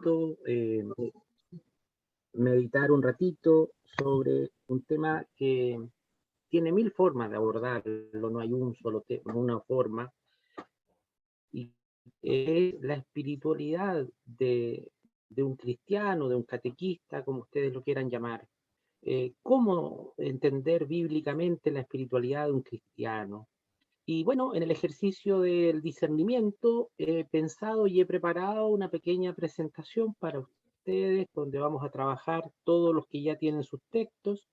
propósito meditar un ratito sobre un tema que tiene mil formas de abordarlo, no hay una forma, y es la espiritualidad de un cristiano, de un catequista, como ustedes lo quieran llamar. ¿Cómo entender bíblicamente la espiritualidad de un cristiano? Y bueno, en el ejercicio del discernimiento he pensado y he preparado una pequeña presentación para ustedes, donde vamos a trabajar todos los que ya tienen sus textos.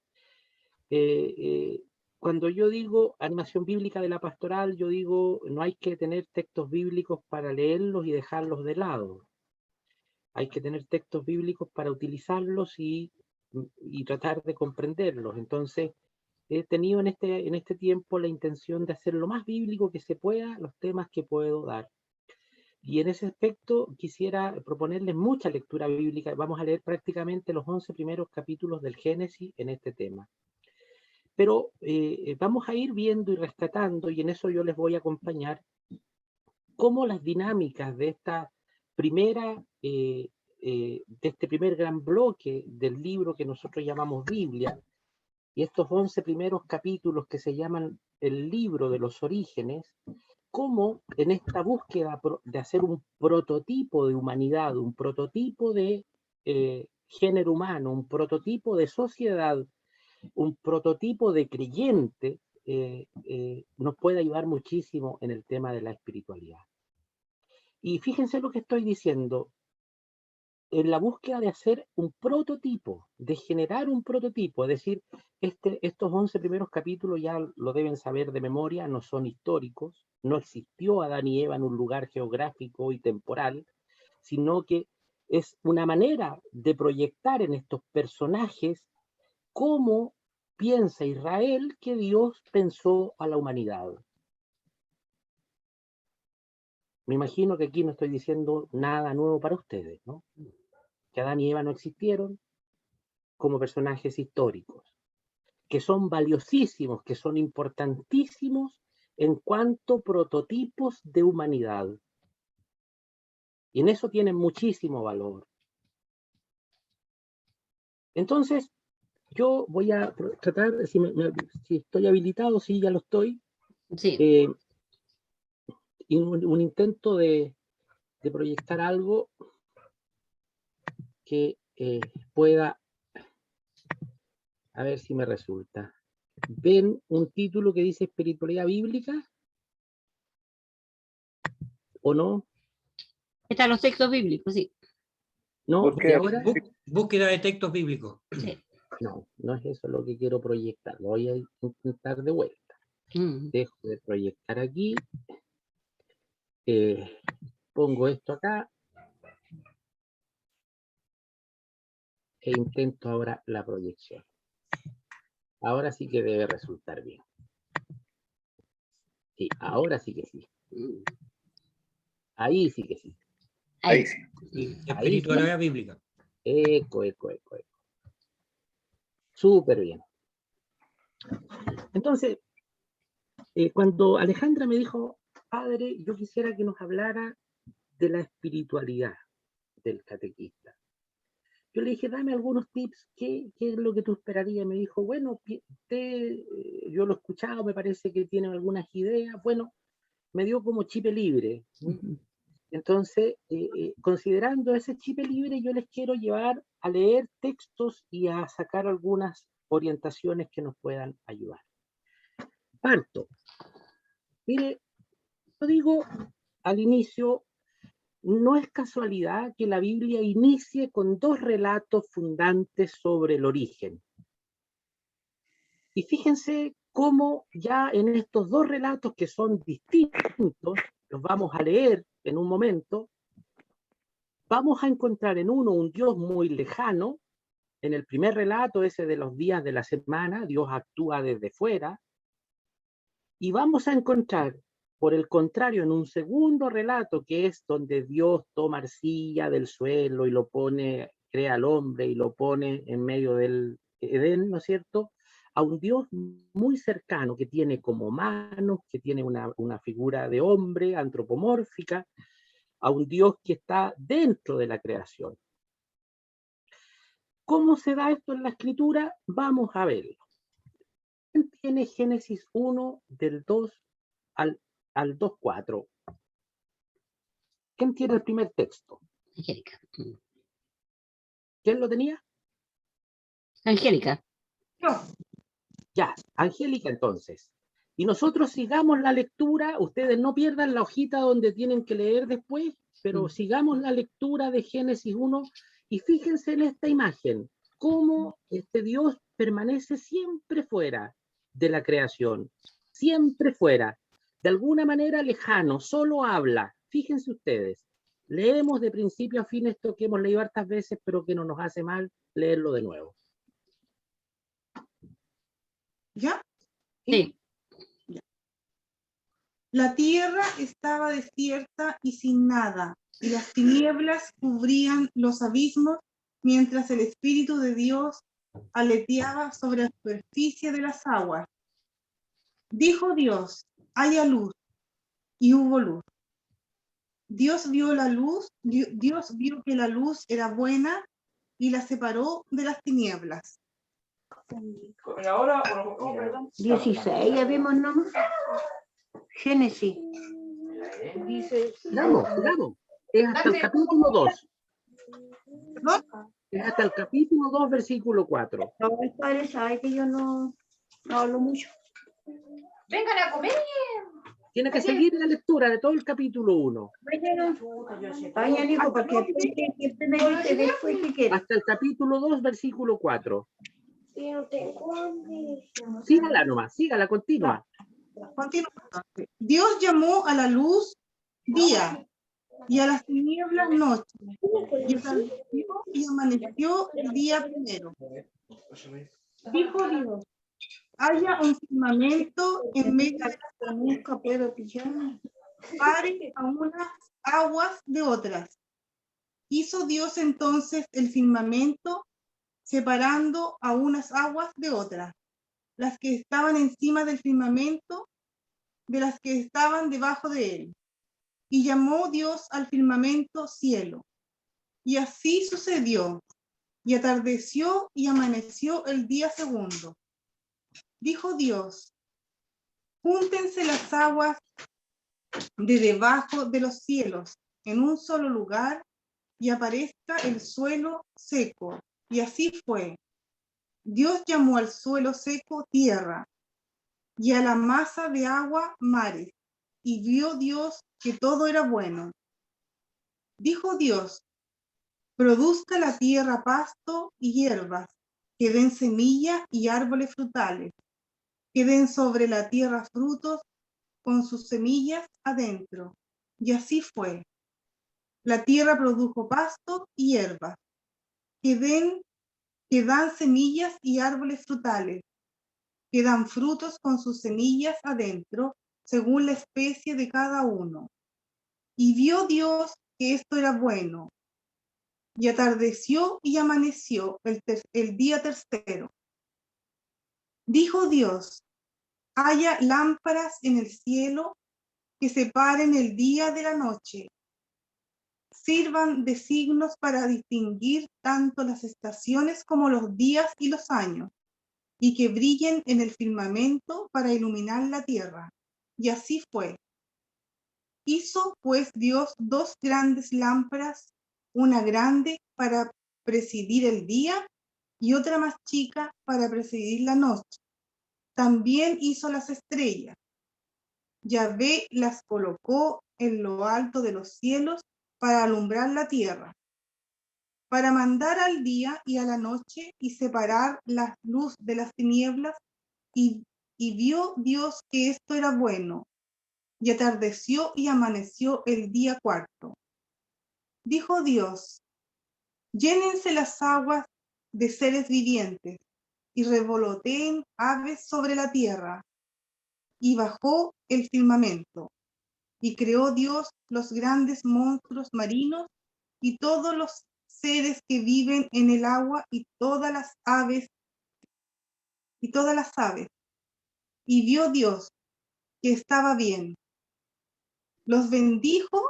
Eh, eh, Cuando yo digo animación bíblica de la pastoral, yo digo no hay que tener textos bíblicos para leerlos y dejarlos de lado. Hay que tener textos bíblicos para utilizarlos y tratar de comprenderlos. Entonces, he tenido en este tiempo la intención de hacer lo más bíblico que se pueda los temas que puedo dar. Y en ese aspecto quisiera proponerles mucha lectura bíblica. Vamos a leer prácticamente los 11 primeros capítulos del Génesis en este tema. Pero vamos a ir viendo y rescatando, y en eso yo les voy a acompañar, cómo las dinámicas de esta primera, de este primer gran bloque del libro que nosotros llamamos Biblia, y estos 11 primeros capítulos que se llaman el libro de los orígenes, cómo en esta búsqueda de hacer un prototipo de humanidad, un prototipo de género humano, un prototipo de sociedad, un prototipo de creyente, nos puede ayudar muchísimo en el tema de la espiritualidad. Y fíjense lo que estoy diciendo, en la búsqueda de hacer un prototipo, de generar un prototipo, es decir, estos 11 primeros capítulos ya lo deben saber de memoria, no son históricos, no existió Adán y Eva en un lugar geográfico y temporal, sino que es una manera de proyectar en estos personajes cómo piensa Israel que Dios pensó a la humanidad. Me imagino que aquí no estoy diciendo nada nuevo para ustedes, ¿no? Que Adán y Eva no existieron como personajes históricos, que son valiosísimos, que son importantísimos en cuanto prototipos de humanidad. Y en eso tienen muchísimo valor. Entonces, yo voy a tratar, si estoy habilitado, sí, ya lo estoy, Sí. un intento de proyectar algo que pueda, a ver si me resulta. ¿Ven un título que dice espiritualidad bíblica? ¿O no? Están los textos bíblicos, sí. ¿No? ¿Y ahora? Búsqueda de textos bíblicos. Sí. No, no es eso lo que quiero proyectar. Lo voy a intentar de vuelta. Dejo de proyectar aquí. Pongo esto acá. E intento ahora la proyección. Ahora sí que debe resultar bien. Sí, ahora sí que sí. Ahí sí que sí. Ahí sí. Espiritualidad bíblica. Eco. Súper bien. Entonces, cuando Alejandra me dijo, padre, yo quisiera que nos hablara de la espiritualidad del catequista. Yo le dije, dame algunos tips, ¿qué es lo que tú esperarías? Me dijo, bueno, yo lo he escuchado, me parece que tiene algunas ideas. Bueno, me dio como chip libre. Entonces, considerando ese chip libre, yo les quiero llevar a leer textos y a sacar algunas orientaciones que nos puedan ayudar. Parto. Mire, yo digo al inicio, no es casualidad que la Biblia inicie con dos relatos fundantes sobre el origen. Y fíjense cómo ya en estos dos relatos que son distintos, los vamos a leer en un momento, vamos a encontrar en uno un Dios muy lejano. En el primer relato, ese de los días de la semana, Dios actúa desde fuera. Y vamos a encontrar, por el contrario, en un segundo relato, que es donde Dios toma arcilla del suelo y lo pone, crea al hombre y lo pone en medio del Edén, ¿no es cierto?, a un Dios muy cercano, que tiene como manos, que tiene una figura de hombre antropomórfica, a un Dios que está dentro de la creación. ¿Cómo se da esto en la Escritura? Vamos a verlo. ¿Quién tiene Génesis 1 del 2 al 2:4? ¿Quién tiene el primer texto? Angélica. ¿Quién lo tenía? Angélica. Ya, Angélica entonces. Y nosotros sigamos la lectura, ustedes no pierdan la hojita donde tienen que leer después, pero sigamos la lectura de Génesis 1 y fíjense en esta imagen, cómo este Dios permanece siempre fuera de la creación, siempre fuera, de alguna manera lejano, solo habla. Fíjense ustedes, leemos de principio a fin esto que hemos leído hartas veces, pero que no nos hace mal leerlo de nuevo. ¿Ya? Sí. La tierra estaba desierta y sin nada, y las tinieblas cubrían los abismos, mientras el Espíritu de Dios aleteaba sobre la superficie de las aguas. Dijo Dios, haya luz, y hubo luz. Dios vio la luz, Dios vio que la luz era buena y la separó de las tinieblas. Y ahora, perdón. 16, ya vimos nomás. Génesis. Dice. Sigamos. Es hasta el capítulo 2. ¿No? Es hasta el capítulo 2, versículo 4. No, el padre sabe que yo no hablo mucho. Vengan a comer. Tiene que seguir la lectura de todo el capítulo 1. Vayan, hijo, para que siempre me dice después que quiera. Hasta el capítulo 2, versículo 4. Sígala nomás, sígala, continúa. Continúa. Dios llamó a la luz día y a las tinieblas noche, y atardeció y amaneció el día primero. Dijo Dios, haya un firmamento en medio de las Nunca puedo pillar. pare a unas aguas de otras. Hizo Dios entonces el firmamento, separando a unas aguas de otras, las que estaban encima del firmamento de las que estaban debajo de él. Y llamó Dios al firmamento cielo. Y así sucedió. Y atardeció y amaneció el día segundo. Dijo Dios, júntense las aguas de debajo de los cielos en un solo lugar y aparezca el suelo seco. Y así fue. Dios llamó al suelo seco tierra y a la masa de agua mares. Y vio Dios que todo era bueno. Dijo Dios, produzca la tierra pasto y hierbas, que den semilla y árboles frutales, que den sobre la tierra frutos con sus semillas adentro. Y así fue. La tierra produjo pasto y hierbas, que dan semillas y árboles frutales, que dan frutos con sus semillas adentro, según la especie de cada uno. Y vio Dios que esto era bueno. Y atardeció y amaneció el día tercero. Dijo Dios, haya lámparas en el cielo que separen el día de la noche, sirvan de signos para distinguir tanto las estaciones como los días y los años, y que brillen en el firmamento para iluminar la tierra. Y así fue. Hizo pues Dios dos grandes lámparas, una grande para presidir el día y otra más chica para presidir la noche. También hizo las estrellas. Yahvé las colocó en lo alto de los cielos para alumbrar la tierra, para mandar al día y a la noche y separar la luz de las tinieblas, y vio Dios que esto era bueno, y atardeció y amaneció el día cuarto. Dijo Dios, llénense las aguas de seres vivientes y revoloteen aves sobre la tierra. Y bajó el firmamento, y creó Dios los grandes monstruos marinos y todos los seres que viven en el agua y todas las aves. Y vio Dios que estaba bien. Los bendijo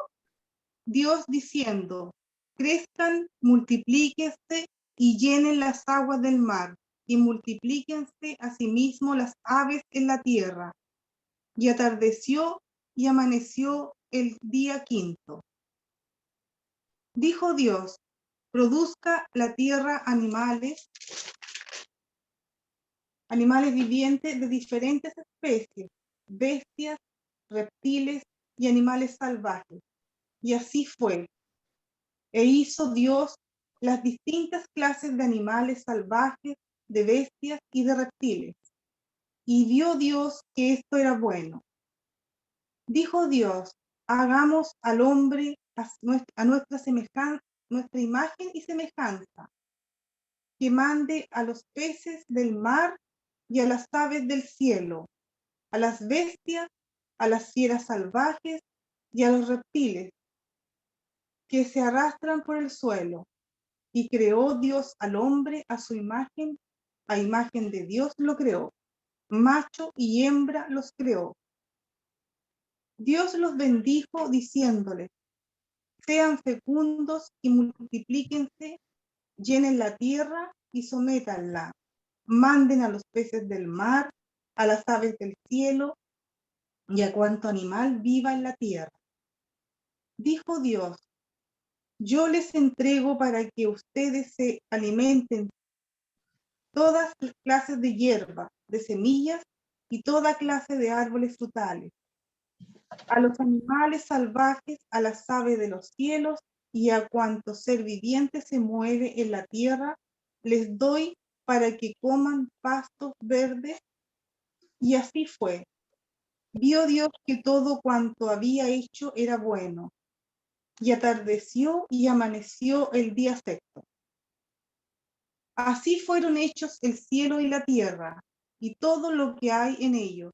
Dios diciendo, crezcan, multiplíquense y llenen las aguas del mar, y multiplíquense asimismo las aves en la tierra. Y atardeció y amaneció el día quinto. Dijo Dios, produzca la tierra animales vivientes de diferentes especies, bestias, reptiles y animales salvajes. Y así fue. E hizo Dios las distintas clases de animales salvajes, de bestias y de reptiles. Y vio Dios que esto era bueno. Dijo Dios, hagamos al hombre a nuestra semejanza, nuestra imagen y semejanza, que mande a los peces del mar y a las aves del cielo, a las bestias, a las fieras salvajes y a los reptiles que se arrastran por el suelo. Y creó Dios al hombre a su imagen, a imagen de Dios lo creó, macho y hembra los creó. Dios los bendijo diciéndoles, sean fecundos y multiplíquense, llenen la tierra y sométanla, manden a los peces del mar, a las aves del cielo y a cuanto animal viva en la tierra. Dijo Dios, yo les entrego para que ustedes se alimenten todas las clases de hierba, de semillas y toda clase de árboles frutales, a los animales salvajes, a las aves de los cielos y a cuanto ser viviente se mueve en la tierra, les doy para que coman pastos verdes. Y así fue. Vio Dios que todo cuanto había hecho era bueno, y atardeció y amaneció el día sexto. Así fueron hechos el cielo y la tierra, y todo lo que hay en ellos.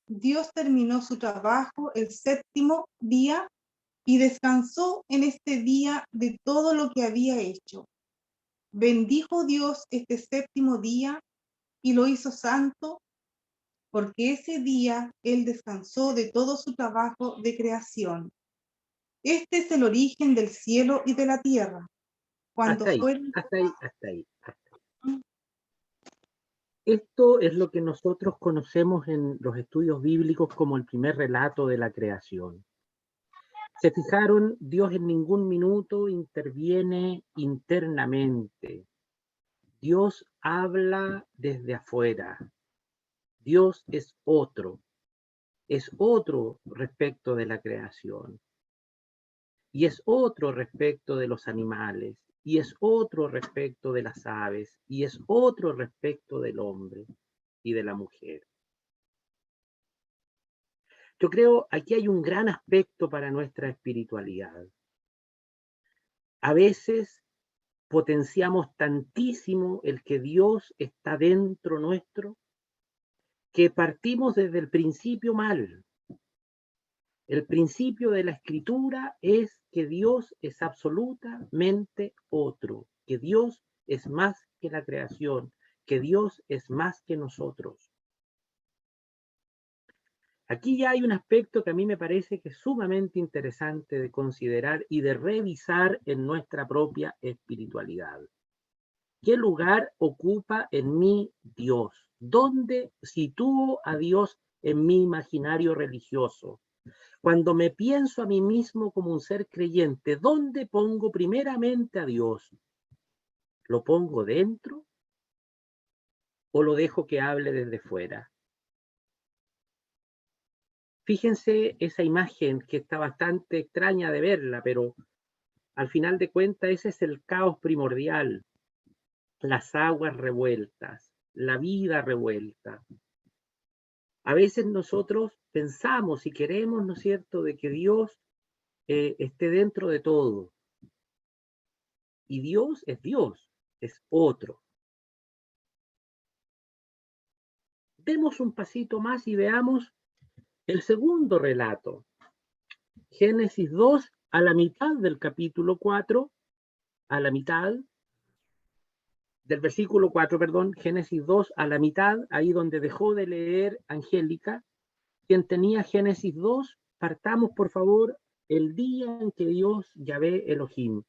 Dios terminó su trabajo el séptimo día y descansó en este día de todo lo que había hecho. Bendijo Dios este séptimo día y lo hizo santo, porque ese día Él descansó de todo su trabajo de creación. Este es el origen del cielo y de la tierra. Cuando Hasta ahí, fueron... hasta ahí, hasta ahí, hasta ahí. Esto es lo que nosotros conocemos en los estudios bíblicos como el primer relato de la creación. ¿Se fijaron? Dios en ningún minuto interviene internamente. Dios habla desde afuera. Dios es otro respecto de la creación. Y es otro respecto de los animales, y es otro respecto de las aves, y es otro respecto del hombre y de la mujer. Yo creo aquí hay un gran aspecto para nuestra espiritualidad. A veces potenciamos tantísimo el que Dios está dentro nuestro, que partimos desde el principio mal. El principio de la Escritura es que Dios es absolutamente otro, que Dios es más que la creación, que Dios es más que nosotros. Aquí ya hay un aspecto que a mí me parece que es sumamente interesante de considerar y de revisar en nuestra propia espiritualidad. ¿Qué lugar ocupa en mí Dios? ¿Dónde sitúo a Dios en mi imaginario religioso? Cuando me pienso a mí mismo como un ser creyente, ¿dónde pongo primeramente a Dios? ¿Lo pongo dentro o lo dejo que hable desde fuera? Fíjense esa imagen que está bastante extraña de verla, pero al final de cuentas ese es el caos primordial. Las aguas revueltas, la vida revuelta. A veces nosotros pensamos y queremos, ¿no es cierto?, de que Dios esté dentro de todo. Y Dios, es otro. Demos un pasito más y veamos el segundo relato. Génesis 2, a la mitad del capítulo 4, a la mitad del versículo 4, perdón, Génesis 2, a la mitad, ahí donde dejó de leer Angélica. Quien tenía Génesis 2, partamos por favor el día en que Dios, Yahvé Elohim.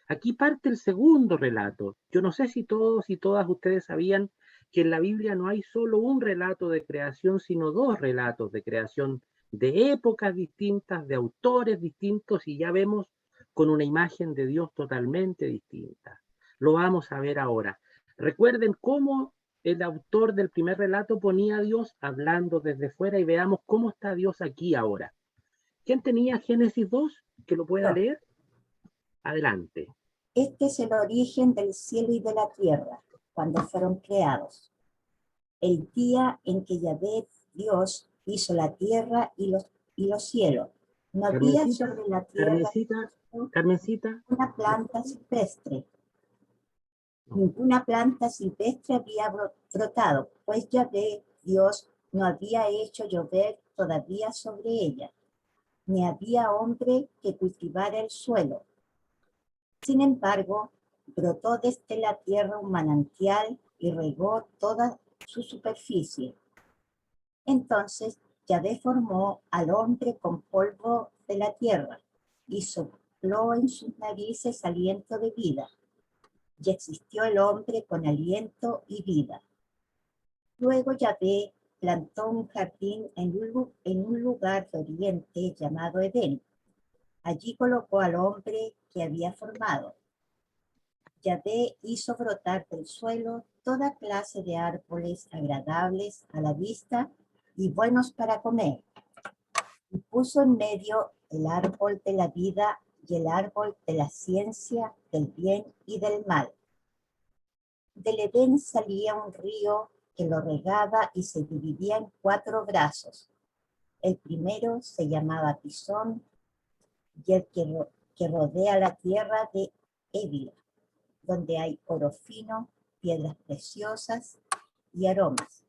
Aquí parte el segundo relato. Yo no sé si todos y todas ustedes sabían que en la Biblia no hay solo un relato de creación, sino dos relatos de creación de épocas distintas, de autores distintos, y ya vemos con una imagen de Dios totalmente distinta. Lo vamos a ver ahora. Recuerden cómo el autor del primer relato ponía a Dios hablando desde fuera y veamos cómo está Dios aquí ahora. ¿Quién tenía Génesis 2? Que lo pueda Yo. leer. Adelante. Este es el origen del cielo y de la tierra, cuando fueron creados. El día en que Yahvé Dios hizo la tierra y los cielos. No había Carmencita, sobre la tierra Carmencita, una planta silvestre. Ninguna planta silvestre había brotado, pues Yahvé Dios no había hecho llover todavía sobre ella, ni había hombre que cultivara el suelo. Sin embargo, brotó desde la tierra un manantial y regó toda su superficie. Entonces Yahvé formó al hombre con polvo de la tierra y sopló en sus narices aliento de vida. Y existió el hombre con aliento y vida. Luego Yahvé plantó un jardín en un lugar de oriente llamado Edén. Allí colocó al hombre que había formado. Yahvé hizo brotar del suelo toda clase de árboles agradables a la vista y buenos para comer. Y puso en medio el árbol de la vida y el árbol de la ciencia, del bien y del mal. Del Edén salía un río que lo regaba y se dividía en 4 brazos. El primero se llamaba Pisón y el que rodea la tierra de Évila, donde hay oro fino, piedras preciosas y aromas.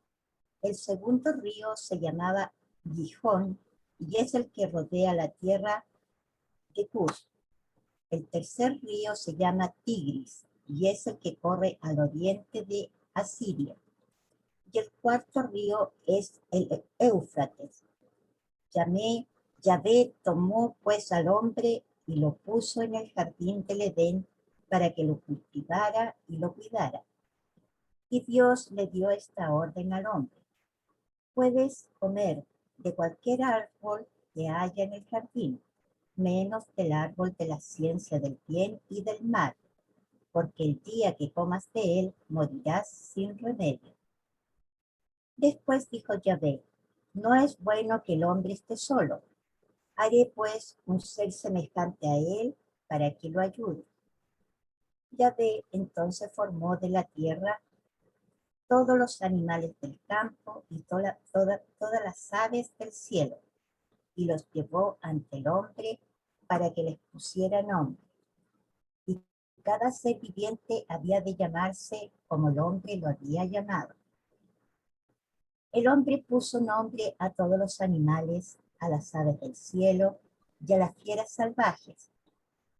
El segundo río se llamaba Gijón y es el que rodea la tierra de Cus. El tercer río se llama Tigris y es el que corre al oriente de Asiria. Y el cuarto río es el Éufrates. Yahvé tomó pues al hombre y lo puso en el jardín del Edén para que lo cultivara y lo cuidara. Y Dios le dio esta orden al hombre: puedes comer de cualquier árbol que haya en el jardín, menos del árbol de la ciencia del bien y del mal, porque el día que comas de él morirás sin remedio. Después dijo Yahvé: no es bueno que el hombre esté solo. Haré pues un ser semejante a él para que lo ayude. Yahvé entonces formó de la tierra todos los animales del campo y todas las aves del cielo, y los llevó ante el hombre para que les pusiera nombre. Y cada ser viviente había de llamarse como el hombre lo había llamado. El hombre puso nombre a todos los animales, a las aves del cielo y a las fieras salvajes,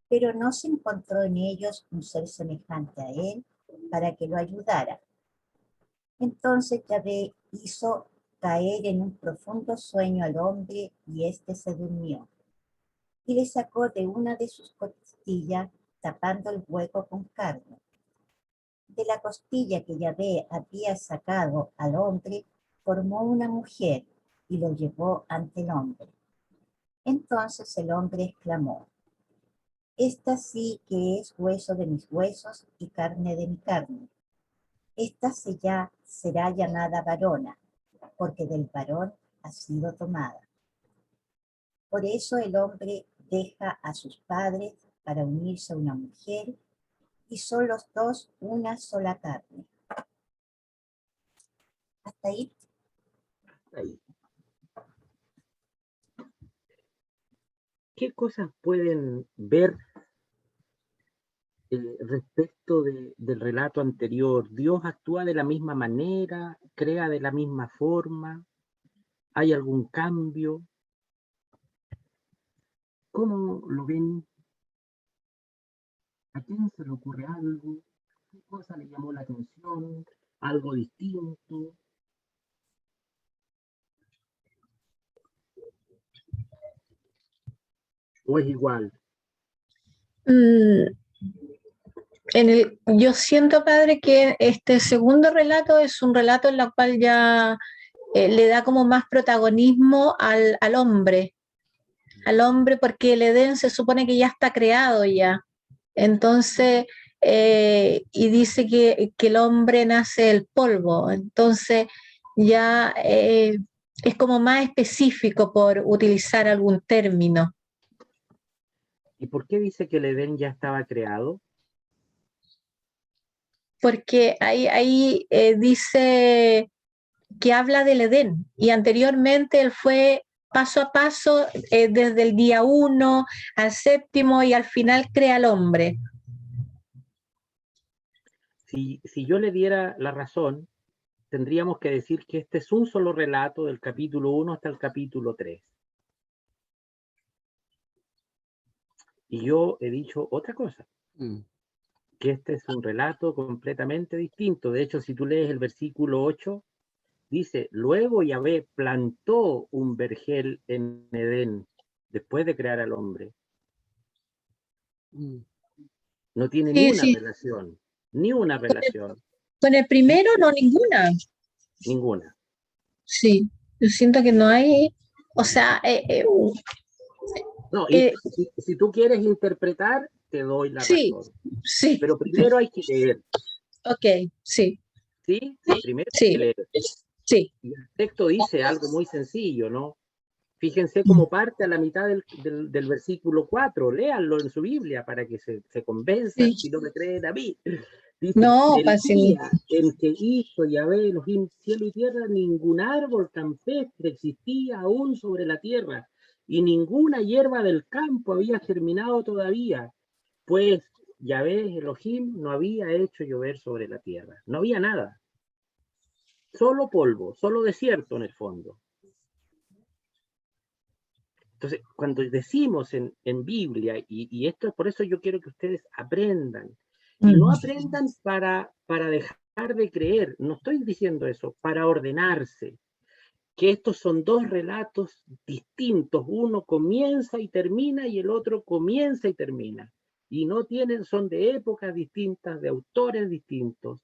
pero no se encontró en ellos un ser semejante a él para que lo ayudara. Entonces Yahvé hizo caer en un profundo sueño al hombre y éste se durmió. Y le sacó de una de sus costillas, tapando el hueco con carne. De la costilla que Yahvé había sacado al hombre, formó una mujer y lo llevó ante el hombre. Entonces el hombre exclamó: esta sí que es hueso de mis huesos y carne de mi carne. Esta será llamada varona, porque del varón ha sido tomada. Por eso el hombre deja a sus padres para unirse a una mujer, y son los dos una sola carne. Hasta ahí. Ahí. ¿Qué cosas pueden ver respecto del relato anterior? ¿Dios actúa de la misma manera? ¿Crea de la misma forma? ¿Hay algún cambio? ¿Cómo lo ven? ¿A quién se le ocurre algo? ¿Qué cosa le llamó la atención? ¿Algo distinto? ¿O es igual? Mm, yo siento, padre, que este segundo relato es un relato en el cual ya le da como más protagonismo al hombre, porque el Edén se supone que ya está creado ya. Entonces, y dice que el hombre nace del polvo, entonces ya es como más específico por utilizar algún término. ¿Y por qué dice que el Edén ya estaba creado? Porque ahí dice que habla del Edén y anteriormente él fue paso a paso desde el día 1 al 7º y al final crea al hombre. Si yo le diera la razón, tendríamos que decir que este es un solo relato del capítulo 1 hasta el capítulo 3. Y yo he dicho otra cosa, que este es un relato completamente distinto. De hecho, si tú lees el versículo 8, dice, luego Yahvé plantó un vergel en Edén, después de crear al hombre. No tiene Sí, ni una sí. relación, ni una relación. Con el primero no, ninguna. Ninguna. Sí, yo siento que no hay, o sea, No, y si tú quieres interpretar, te doy la sí, razón. sí, Pero primero hay que leer, ok, sí, ¿sí? Primero hay sí, que leer. sí. Y el texto dice algo muy sencillo, ¿no? Fíjense cómo parte a la mitad del versículo 4. Léanlo en su Biblia para que se convenzan, Sí. si no me creen a mí. Dice, No, el fácil. día en que hizo Yahvé Elohim cielo y tierra, ningún árbol campestre existía aún sobre la tierra, y ninguna hierba del campo había germinado todavía, pues Yahvé Elohim no había hecho llover sobre la tierra. No había nada. Solo polvo, solo desierto en el fondo. Entonces, cuando decimos en Biblia, y esto es por eso yo quiero que ustedes aprendan, y no aprendan para dejar de creer, no estoy diciendo eso, para ordenarse, que estos son dos relatos distintos, uno comienza y termina y el otro comienza y termina, y no tienen, son de épocas distintas, de autores distintos.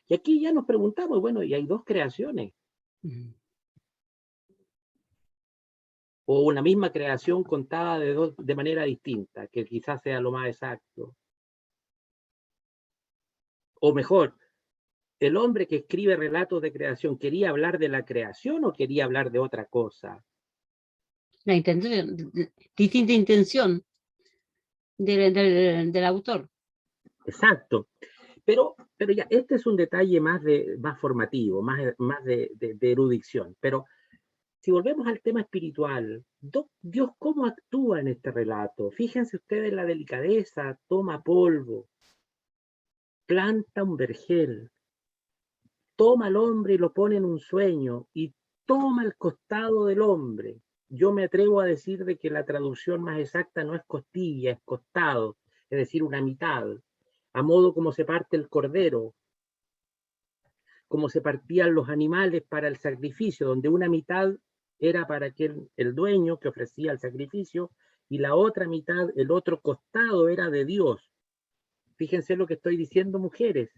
Y aquí ya nos preguntamos, bueno, y hay dos creaciones. O una misma creación contada de manera distinta, que quizás sea lo más exacto. O mejor, el hombre que escribe relatos de creación, ¿quería hablar de la creación o quería hablar de otra cosa? La intención, distinta intención del autor. Exacto. Pero ya, este es un detalle más formativo, más de erudición. Pero si volvemos al tema espiritual, Dios cómo actúa en este relato. Fíjense ustedes la delicadeza, toma polvo, planta un vergel, toma al hombre y lo pone en un sueño y toma el costado del hombre. Yo me atrevo a decir de que la traducción más exacta no es costilla, es costado, es decir, una mitad, a modo como se parte el cordero, como se partían los animales para el sacrificio, donde una mitad era para el dueño que ofrecía el sacrificio y la otra mitad, el otro costado era de Dios. Fíjense lo que estoy diciendo, mujeres,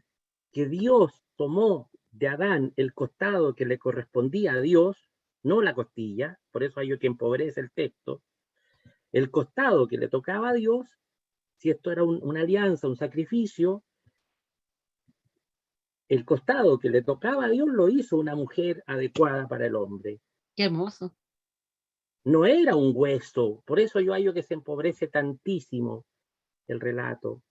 que Dios tomó de Adán el costado que le correspondía a Dios, no la costilla, por eso hay que empobrece el texto, el costado que le tocaba a Dios, si esto era una alianza, un sacrificio, el costado que le tocaba a Dios lo hizo una mujer adecuada para el hombre. Qué hermoso. No era un hueso, por eso yo hallo que se empobrece tantísimo el relato.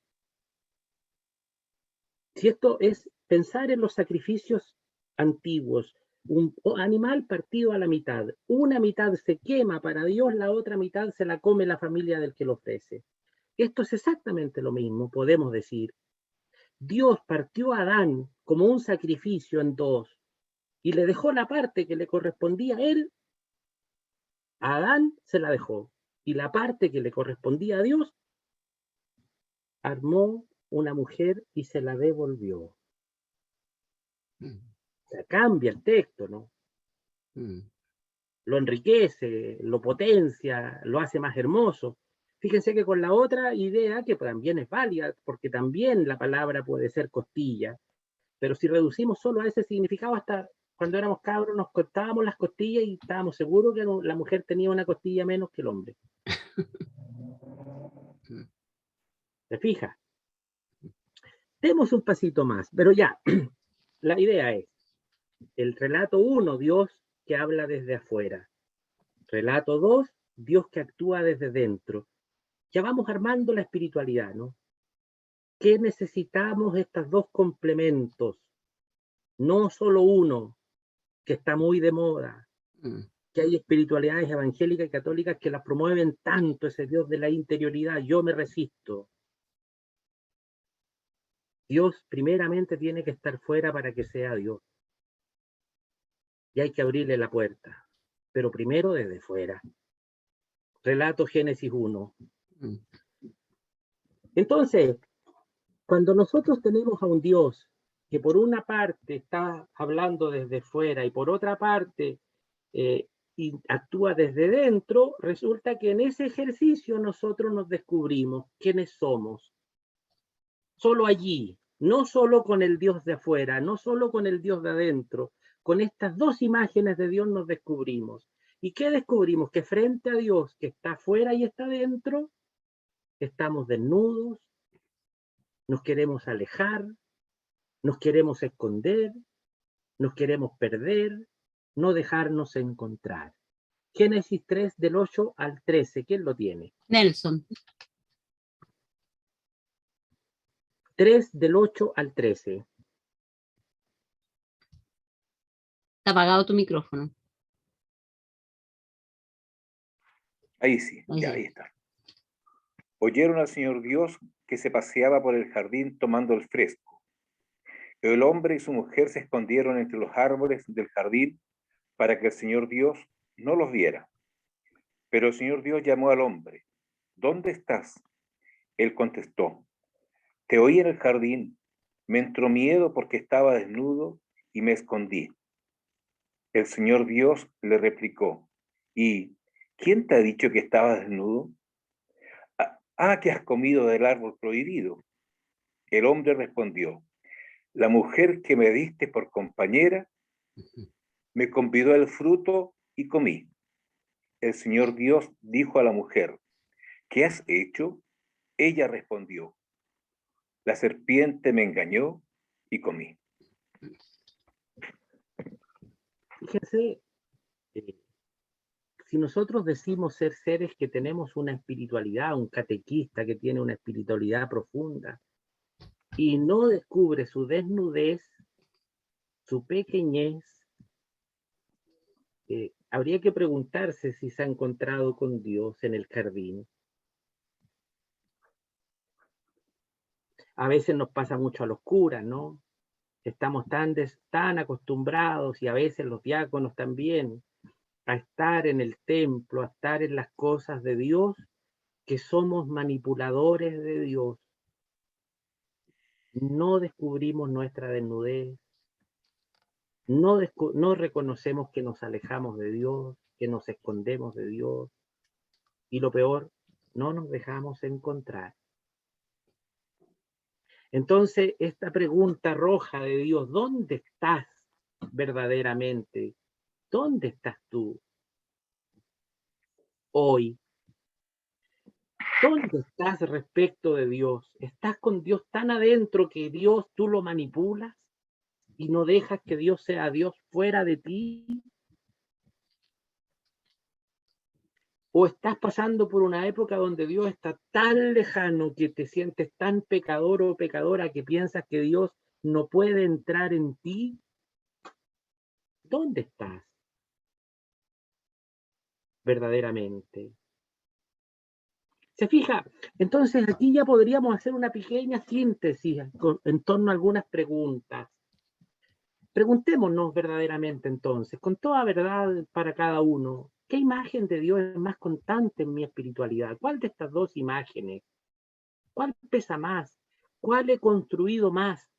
Si esto es pensar en los sacrificios antiguos, un animal partido a la mitad, una mitad se quema para Dios, la otra mitad se la come la familia del que lo ofrece. Esto es exactamente lo mismo, podemos decir. Dios partió a Adán como un sacrificio en dos y le dejó la parte que le correspondía a él, a Adán se la dejó, y la parte que le correspondía a Dios, armó una mujer y se la devolvió. O sea, cambia el texto, ¿no? Lo enriquece, lo potencia, lo hace más hermoso. Fíjense que con la otra idea, que también es válida, porque también la palabra puede ser costilla, pero si reducimos solo a ese significado, hasta cuando éramos cabros nos cortábamos las costillas y estábamos seguros que la mujer tenía una costilla menos que el hombre. ¿Se fija? Demos un pasito más, pero ya, la idea es, el relato 1, Dios que habla desde afuera. Relato 2, Dios que actúa desde dentro. Ya vamos armando la espiritualidad, ¿no? ¿Qué necesitamos estos dos complementos? No solo uno, que está muy de moda, que hay espiritualidades evangélicas y católicas que las promueven tanto, ese Dios de la interioridad. Yo me resisto. Dios primeramente tiene que estar fuera para que sea Dios. Y hay que abrirle la puerta, pero primero desde fuera. Relato Génesis 1. Entonces, cuando nosotros tenemos a un Dios que por una parte está hablando desde fuera y por otra parte y actúa desde dentro, resulta que en ese ejercicio nosotros nos descubrimos quiénes somos. Solo allí, no solo con el Dios de afuera, no solo con el Dios de adentro, con estas dos imágenes de Dios nos descubrimos. ¿Y qué descubrimos? Que frente a Dios que está afuera y está dentro, estamos desnudos, nos queremos alejar, nos queremos esconder, nos queremos perder, no dejarnos encontrar. Génesis 3, del 8 al 13, ¿quién lo tiene? Nelson. 3, del 8 al 13. Está apagado tu micrófono. Ahí sí, Ahí ya sí. ahí está. Oyeron al Señor Dios que se paseaba por el jardín tomando el fresco. El hombre y su mujer se escondieron entre los árboles del jardín para que el Señor Dios no los viera. Pero el Señor Dios llamó al hombre. ¿Dónde estás? Él contestó. Te oí en el jardín. Me entró miedo porque estaba desnudo y me escondí. El Señor Dios le replicó. ¿Y quién te ha dicho que estabas desnudo? Que has comido del árbol prohibido. El hombre respondió. La mujer que me diste por compañera me convidó el fruto y comí. El Señor Dios dijo a la mujer, ¿qué has hecho? Ella respondió, la serpiente me engañó y comí. Fíjense, si nosotros decimos ser seres que tenemos una espiritualidad, un catequista que tiene una espiritualidad profunda y no descubre su desnudez, su pequeñez, habría que preguntarse si se ha encontrado con Dios en el jardín. A veces nos pasa mucho a los curas, ¿no? Estamos tan acostumbrados, y a veces los diáconos también, a estar en el templo, a estar en las cosas de Dios, que somos manipuladores de Dios. No descubrimos nuestra desnudez, no reconocemos que nos alejamos de Dios, que nos escondemos de Dios, y lo peor, no nos dejamos encontrar. Entonces, esta pregunta roja de Dios, ¿dónde estás verdaderamente? ¿Dónde estás tú hoy? ¿Dónde estás respecto de Dios? ¿Estás con Dios tan adentro que Dios tú lo manipulas y no dejas que Dios sea Dios fuera de ti? ¿O estás pasando por una época donde Dios está tan lejano que te sientes tan pecador o pecadora que piensas que Dios no puede entrar en ti? ¿Dónde estás verdaderamente? ¿Se fija? Entonces aquí ya podríamos hacer una pequeña síntesis en torno a algunas preguntas. Preguntémonos verdaderamente entonces, con toda verdad para cada uno, ¿qué imagen de Dios es más constante en mi espiritualidad? ¿Cuál de estas dos imágenes? ¿Cuál pesa más? ¿Cuál he construido más?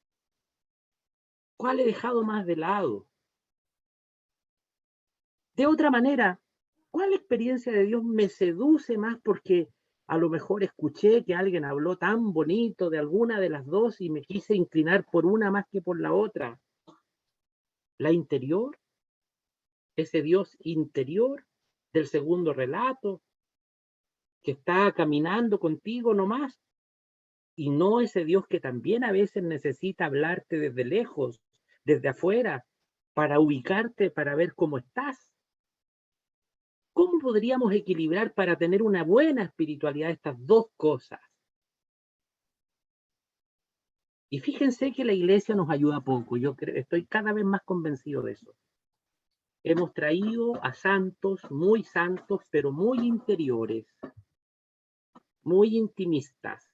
¿Cuál he dejado más de lado? De otra manera, ¿cuál experiencia de Dios me seduce más porque A lo mejor escuché que alguien habló tan bonito de alguna de las dos y me quise inclinar por una más que por la otra. La interior, ese Dios interior del segundo relato, que está caminando contigo nomás, y no ese Dios que también a veces necesita hablarte desde lejos, desde afuera, para ubicarte, para ver cómo estás. ¿Cómo podríamos equilibrar para tener una buena espiritualidad estas dos cosas? Y fíjense que la iglesia nos ayuda poco. Yo estoy cada vez más convencido de eso. Hemos traído a santos, pero muy interiores, muy intimistas.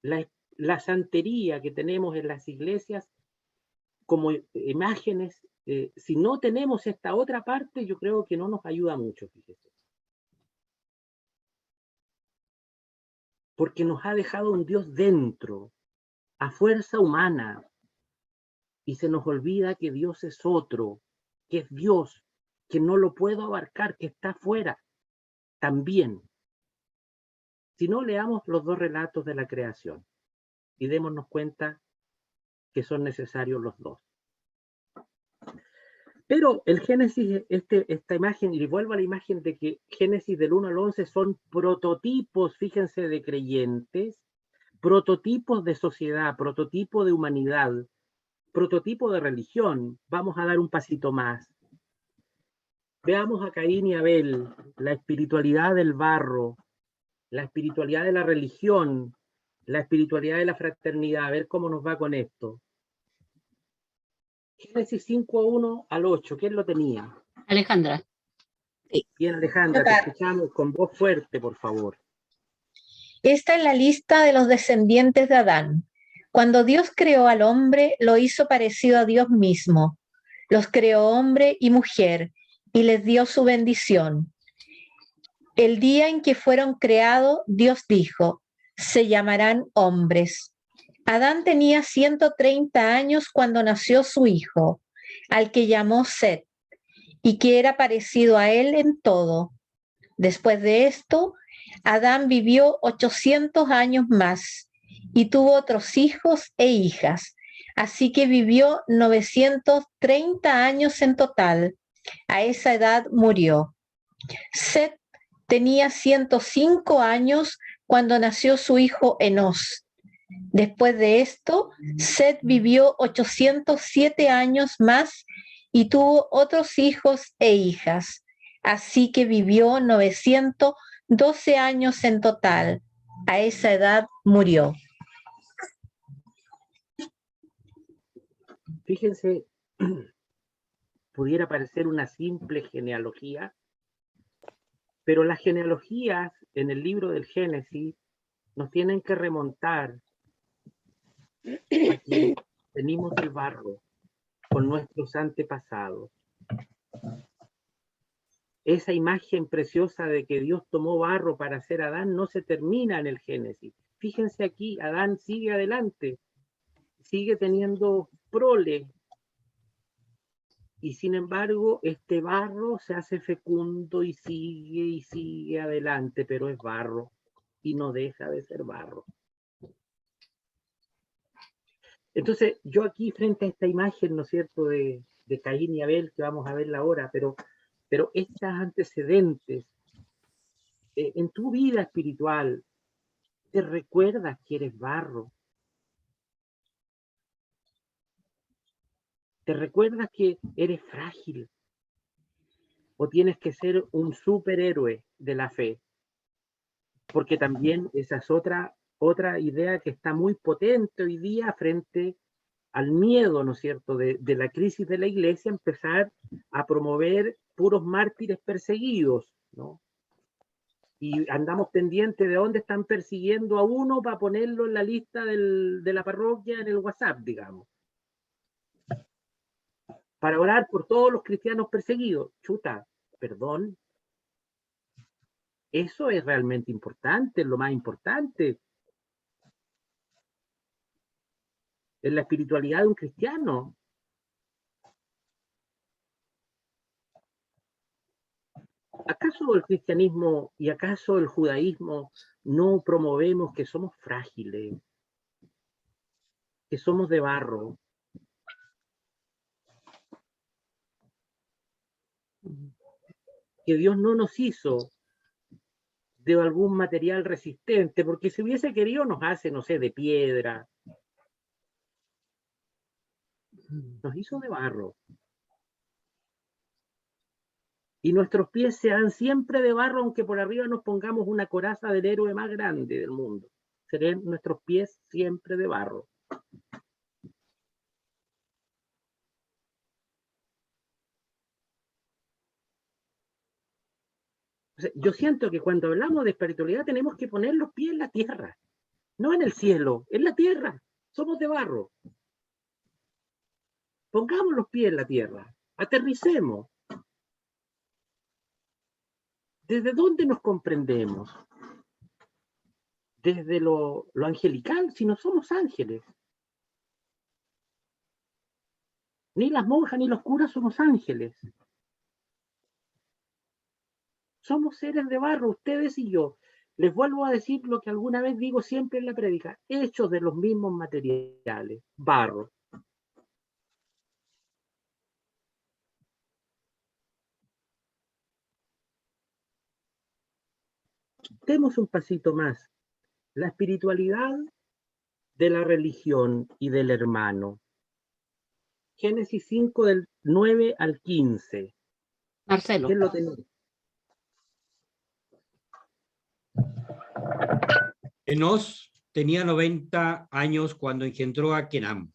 La santería que tenemos en las iglesias como imágenes, si no tenemos esta otra parte, yo creo que no nos ayuda mucho, fíjese. Porque nos ha dejado un Dios dentro, a fuerza humana, y se nos olvida que Dios es otro, que es Dios, que no lo puedo abarcar, que está afuera también. Si no, leamos los dos relatos de la creación y démonos cuenta que son necesarios los dos. Pero el Génesis, esta imagen, y vuelvo a la imagen de que Génesis del 1 al 11 son prototipos, fíjense, de creyentes, prototipos de sociedad, prototipo de humanidad, prototipo de religión. Vamos a dar un pasito más. Veamos a Caín y Abel, la espiritualidad del barro, la espiritualidad de la religión, la espiritualidad de la fraternidad. A ver cómo nos va con esto. Génesis 5, 1 al 8, ¿quién lo tenía? Alejandra. Bien, Alejandra, te escuchamos con voz fuerte, por favor. Esta es la lista de los descendientes de Adán. Cuando Dios creó al hombre, lo hizo parecido a Dios mismo. Los creó hombre y mujer y les dio su bendición. El día en que fueron creados, Dios dijo, se llamarán hombres. Adán tenía 130 años cuando nació su hijo, al que llamó Set, y que era parecido a él en todo. Después de esto, Adán vivió 800 años más y tuvo otros hijos e hijas, así que vivió 930 años en total. A esa edad murió. Set tenía 105 años cuando nació su hijo Enos. Después de esto, Set vivió 807 años más y tuvo otros hijos e hijas. Así que vivió 912 años en total. A esa edad murió. Fíjense, pudiera parecer una simple genealogía, pero las genealogías en el libro del Génesis nos tienen que remontar a que venimos del barro con nuestros antepasados. Esa imagen preciosa de que Dios tomó barro para hacer a Adán no se termina en el Génesis. Fíjense aquí, Adán sigue adelante, sigue teniendo prole, y sin embargo este barro se hace fecundo y sigue adelante, pero es barro y no deja de ser barro. Entonces yo aquí frente a esta imagen, ¿no es cierto?, de Caín y Abel, que vamos a verla ahora, pero estos antecedentes en tu vida espiritual, ¿te recuerdas que eres barro? ¿Te recuerdas que eres frágil? ¿O tienes que ser un superhéroe de la fe? Porque también esa es otra idea que está muy potente hoy día frente al miedo, ¿no es cierto?, de la crisis de la iglesia, empezar a promover puros mártires perseguidos, ¿no? Y andamos pendientes de dónde están persiguiendo a uno para ponerlo en la lista de la parroquia en el WhatsApp, digamos. Para orar por todos los cristianos perseguidos. Chuta, perdón. Eso es realmente importante, es lo más importante. En la espiritualidad de un cristiano. ¿Acaso el cristianismo y acaso el judaísmo no promovemos que somos frágiles, que somos de barro? Que Dios no nos hizo de algún material resistente, porque si hubiese querido nos hace, no sé, de piedra. Nos hizo de barro. Y nuestros pies sean siempre de barro, aunque por arriba nos pongamos una coraza del héroe más grande del mundo. Serán nuestros pies siempre de barro. O sea, yo siento que cuando hablamos de espiritualidad tenemos que poner los pies en la tierra, no en el cielo, en la tierra. Somos de barro. Pongamos los pies en la tierra, aterricemos. ¿Desde dónde nos comprendemos? Desde lo angelical, si no somos ángeles. Ni las monjas ni los curas somos ángeles. Somos seres de barro, ustedes y yo. Les vuelvo a decir lo que alguna vez digo siempre en la prédica, hechos de los mismos materiales, barro. Demos un pasito más. La espiritualidad de la religión y del hermano. Génesis 5 del 9 al 15. Marcelo. ¿Quién lo tenía? Enos tenía 90 años cuando engendró a Kenam.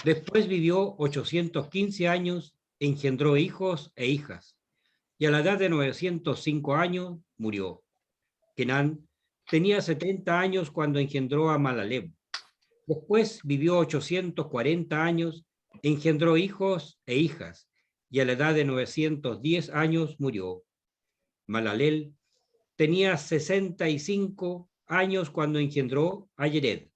Después vivió 815 años, engendró hijos e hijas, y a la edad de 905 años murió. Kenán tenía 70 años cuando engendró a Malalel. Después vivió 840 años, engendró hijos e hijas, y a la edad de 910 años murió. Malalel tenía 65 años cuando engendró a Yered.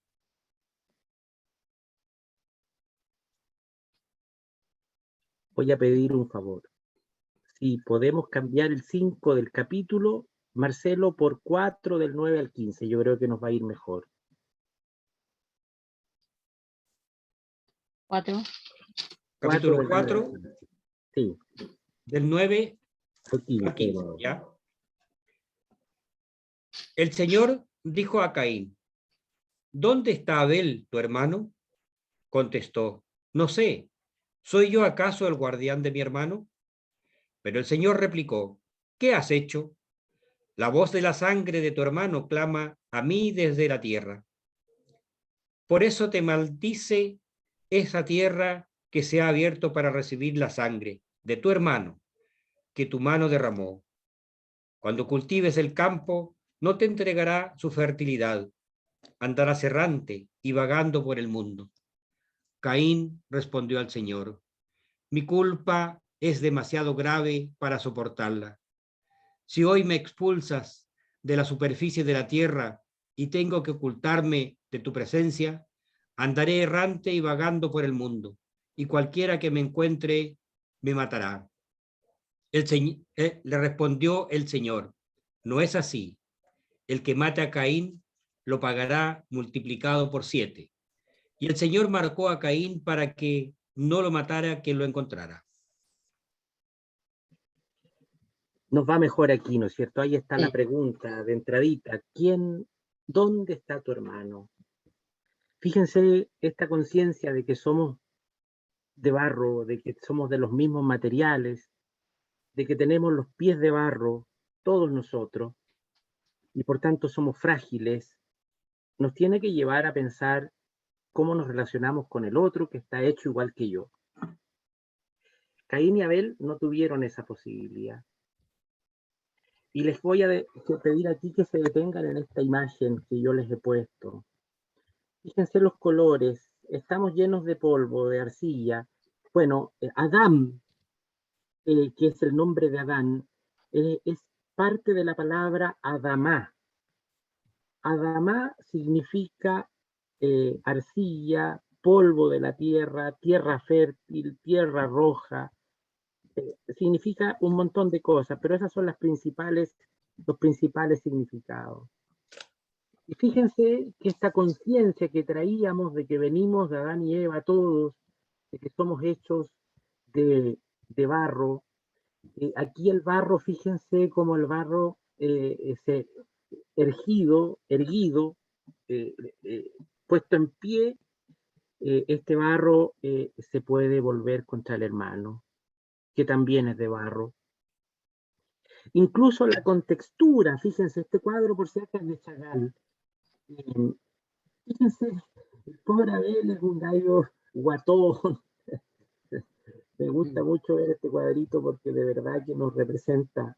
Voy a pedir un favor. Si podemos cambiar el 5 del capítulo, Marcelo, por 4 del 9 al 15. Yo creo que nos va a ir mejor. 4. Capítulo 4 4, sí, del 9 al 15. a 15. ¿Ya? El Señor dijo a Caín: ¿dónde está Abel, tu hermano? Contestó: no sé, ¿soy yo acaso el guardián de mi hermano? Pero el Señor replicó: ¿qué has hecho? La voz de la sangre de tu hermano clama a mí desde la tierra. Por eso te maldice esa tierra que se ha abierto para recibir la sangre de tu hermano, que tu mano derramó. Cuando cultives el campo, no te entregará su fertilidad. Andarás errante y vagando por el mundo. Caín respondió al Señor: mi culpa es demasiado grave para soportarla. Si hoy me expulsas de la superficie de la tierra y tengo que ocultarme de tu presencia, andaré errante y vagando por el mundo, y cualquiera que me encuentre me matará. Le respondió el Señor: no es así. El que mate a Caín lo pagará multiplicado por 7. Y el Señor marcó a Caín para que no lo matara quien lo encontrara. Nos va mejor aquí, ¿no es cierto? Ahí está Sí. la pregunta de entradita. ¿Dónde está tu hermano? Fíjense esta conciencia de que somos de barro, de que somos de los mismos materiales, de que tenemos los pies de barro, todos nosotros, y por tanto somos frágiles, nos tiene que llevar a pensar cómo nos relacionamos con el otro que está hecho igual que yo. Caín y Abel no tuvieron esa posibilidad. Y les voy a pedir aquí que se detengan en esta imagen que yo les he puesto. Fíjense los colores, estamos llenos de polvo, de arcilla. Bueno, Adán, que es el nombre de Adán, es parte de la palabra Adamá. Adamá significa arcilla, polvo de la tierra, tierra fértil, tierra roja. significa un montón de cosas, pero esas son los principales significados. Y fíjense que esta conciencia que traíamos de que venimos de Adán y Eva todos, de que somos hechos de barro, aquí el barro, fíjense cómo el barro erguido, puesto en pie, este barro se puede volver contra el hermano, que también es de barro. Incluso la contextura, fíjense, este cuadro por cierto es de Chagall. Fíjense, el pobre Abel es un gallo guatón. Me gusta mucho ver este cuadrito porque de verdad que nos representa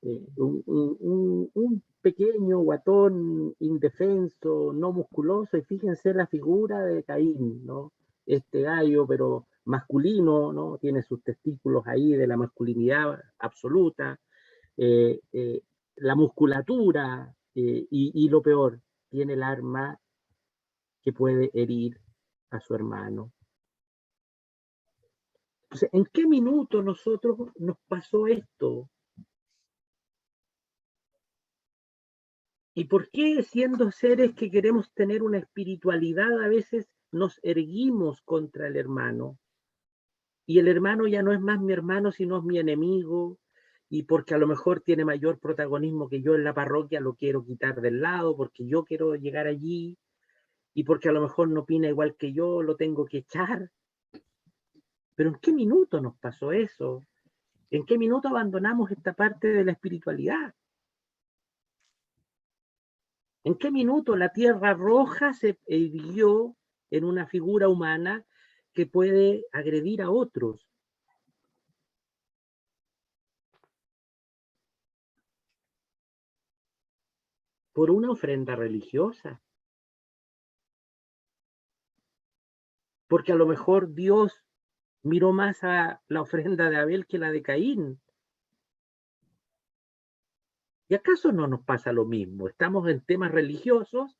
un pequeño guatón indefenso, no musculoso, y fíjense la figura de Caín, ¿no? Este gallo, pero masculino, ¿no? Tiene sus testículos ahí de la masculinidad absoluta, la musculatura, y lo peor, tiene el arma que puede herir a su hermano. Entonces, ¿en qué minuto nosotros nos pasó esto? ¿Y por qué, siendo seres que queremos tener una espiritualidad, a veces nos erguimos contra el hermano? Y el hermano ya no es más mi hermano, sino es mi enemigo, y porque a lo mejor tiene mayor protagonismo que yo en la parroquia, lo quiero quitar del lado, porque yo quiero llegar allí, y porque a lo mejor no opina igual que yo, lo tengo que echar. Pero ¿en qué minuto nos pasó eso? ¿En qué minuto abandonamos esta parte de la espiritualidad? ¿En qué minuto la Tierra Roja se erguió en una figura humana que puede agredir a otros? Por una ofrenda religiosa. Porque a lo mejor Dios miró más a la ofrenda de Abel que la de Caín. ¿Y acaso no nos pasa lo mismo? Estamos en temas religiosos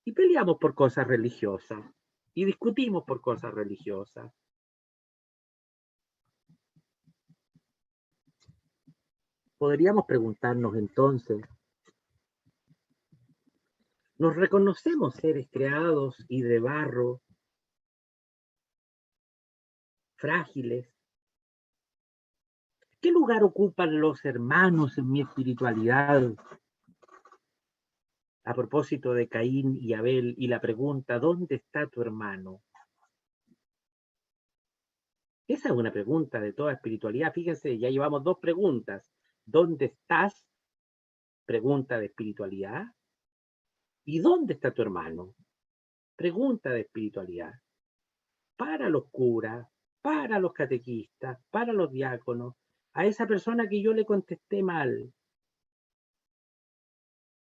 y peleamos por cosas religiosas y discutimos por cosas religiosas. Podríamos preguntarnos entonces, ¿nos reconocemos seres creados y de barro, frágiles? ¿Qué lugar ocupan los hermanos en mi espiritualidad? A propósito de Caín y Abel y la pregunta, ¿dónde está tu hermano? Esa es una pregunta de toda espiritualidad. Fíjense, ya llevamos dos preguntas. ¿Dónde estás? Pregunta de espiritualidad. ¿Y dónde está tu hermano? Pregunta de espiritualidad. Para los curas, para los catequistas, para los diáconos, a esa persona que yo le contesté mal.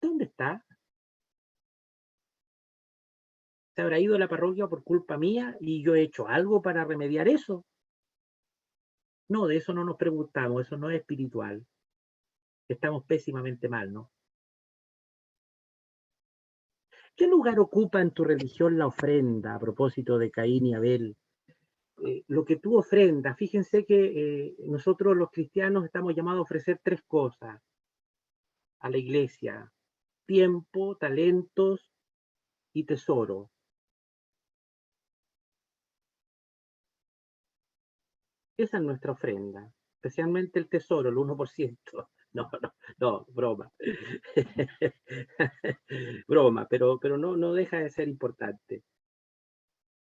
¿Dónde está? ¿Se habrá ido a la parroquia por culpa mía y yo he hecho algo para remediar eso? No, de eso no nos preguntamos, eso no es espiritual. Estamos pésimamente mal, ¿no? ¿Qué lugar ocupa en tu religión la ofrenda, a propósito de Caín y Abel? Lo que tú ofrendas, fíjense que nosotros los cristianos estamos llamados a ofrecer tres cosas a la iglesia: tiempo, talentos y tesoro. Esa es nuestra ofrenda, especialmente el tesoro, el 1%. No, broma. Broma, pero no deja de ser importante.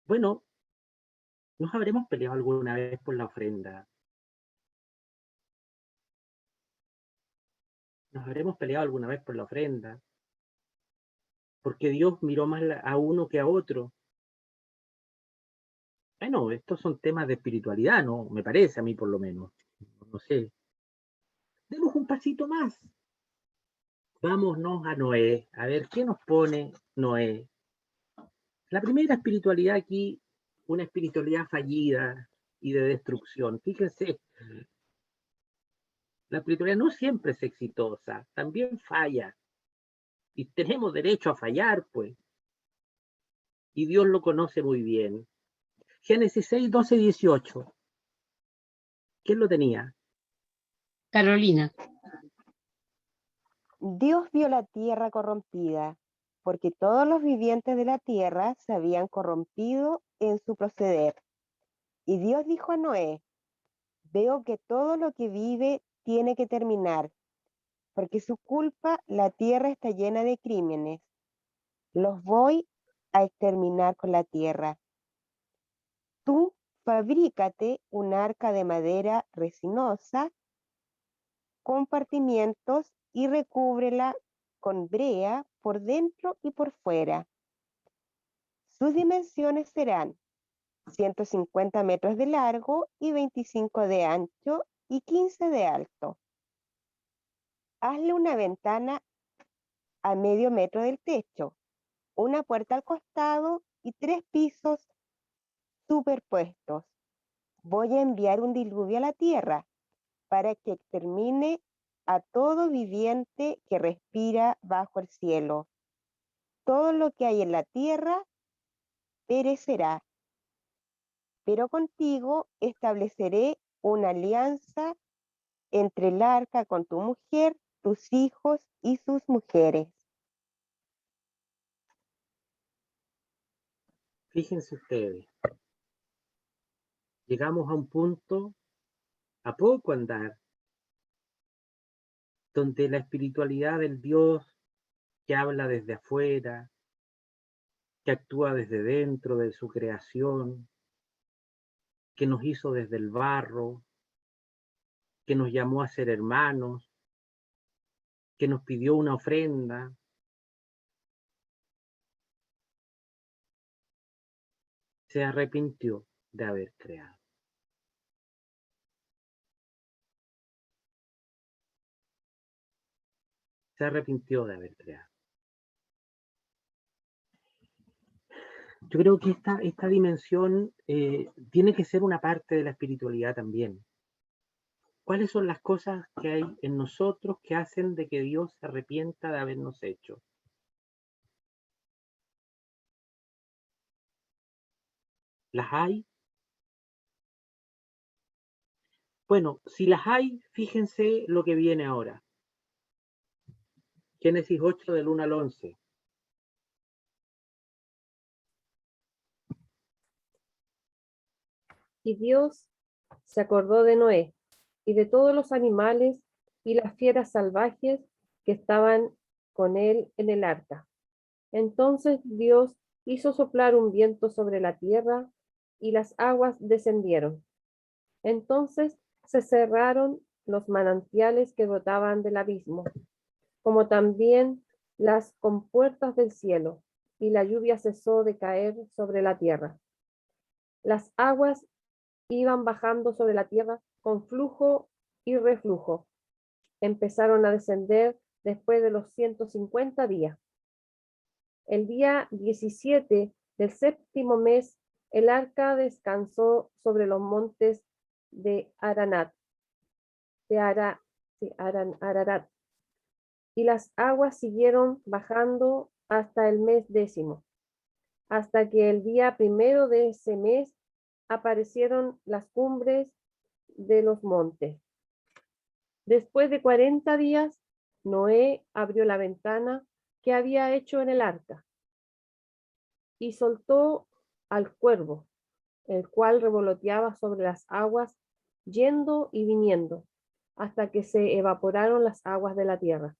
Bueno, ¿nos habremos peleado alguna vez por la ofrenda? ¿Nos habremos peleado alguna vez por la ofrenda? Porque Dios miró más a uno que a otro. Bueno, estos son temas de espiritualidad, ¿no? Me parece a mí por lo menos. No sé. Demos un pasito más. Vámonos a Noé. A ver, ¿qué nos pone Noé? La primera espiritualidad aquí, una espiritualidad fallida y de destrucción. Fíjense, la espiritualidad no siempre es exitosa, también falla. Y tenemos derecho a fallar, pues. Y Dios lo conoce muy bien. Génesis 6, 12, 18. ¿Quién lo tenía? Carolina. Dios vio la tierra corrompida, porque todos los vivientes de la tierra se habían corrompido en su proceder. Y Dios dijo a Noé, veo que todo lo que vive tiene que terminar, porque su culpa la tierra está llena de crímenes. Los voy a exterminar con la tierra. Tú fabrícate un arca de madera resinosa, compartimientos y recúbrela con brea por dentro y por fuera. Sus dimensiones serán 150 metros de largo y 25 de ancho y 15 de alto. Hazle una ventana a medio metro del techo, una puerta al costado y 3 pisos superpuestos. Voy a enviar un diluvio a la tierra para que extermine a todo viviente que respira bajo el cielo. Todo lo que hay en la tierra perecerá. Pero contigo estableceré una alianza entre el arca con tu mujer, tus hijos y sus mujeres. Fíjense ustedes, llegamos a un punto, a poco andar, donde la espiritualidad del Dios que habla desde afuera, que actúa desde dentro de su creación, que nos hizo desde el barro, que nos llamó a ser hermanos, que nos pidió una ofrenda, se arrepintió de haber creado. Se arrepintió de haber creado. Yo creo que esta dimensión tiene que ser una parte de la espiritualidad también. ¿Cuáles son las cosas que hay en nosotros que hacen de que Dios se arrepienta de habernos hecho? ¿Las hay? Bueno, si las hay, fíjense lo que viene ahora. Génesis 8 del 1 al 11. Y Dios se acordó de Noé y de todos los animales y las fieras salvajes que estaban con él en el arca. Entonces Dios hizo soplar un viento sobre la tierra y las aguas descendieron. Entonces se cerraron los manantiales que brotaban del abismo, como también las compuertas del cielo, y la lluvia cesó de caer sobre la tierra. Las aguas iban bajando sobre la tierra con flujo y reflujo. Empezaron a descender después de los 150 días. El día 17 del séptimo mes, el arca descansó sobre los montes de Ararat, Ararat, y las aguas siguieron bajando hasta el mes 10º, hasta que el día 1 de ese mes aparecieron las cumbres de los montes. Después de 40 días, Noé abrió la ventana que había hecho en el arca y soltó al cuervo, el cual revoloteaba sobre las aguas, yendo y viniendo, hasta que se evaporaron las aguas de la tierra.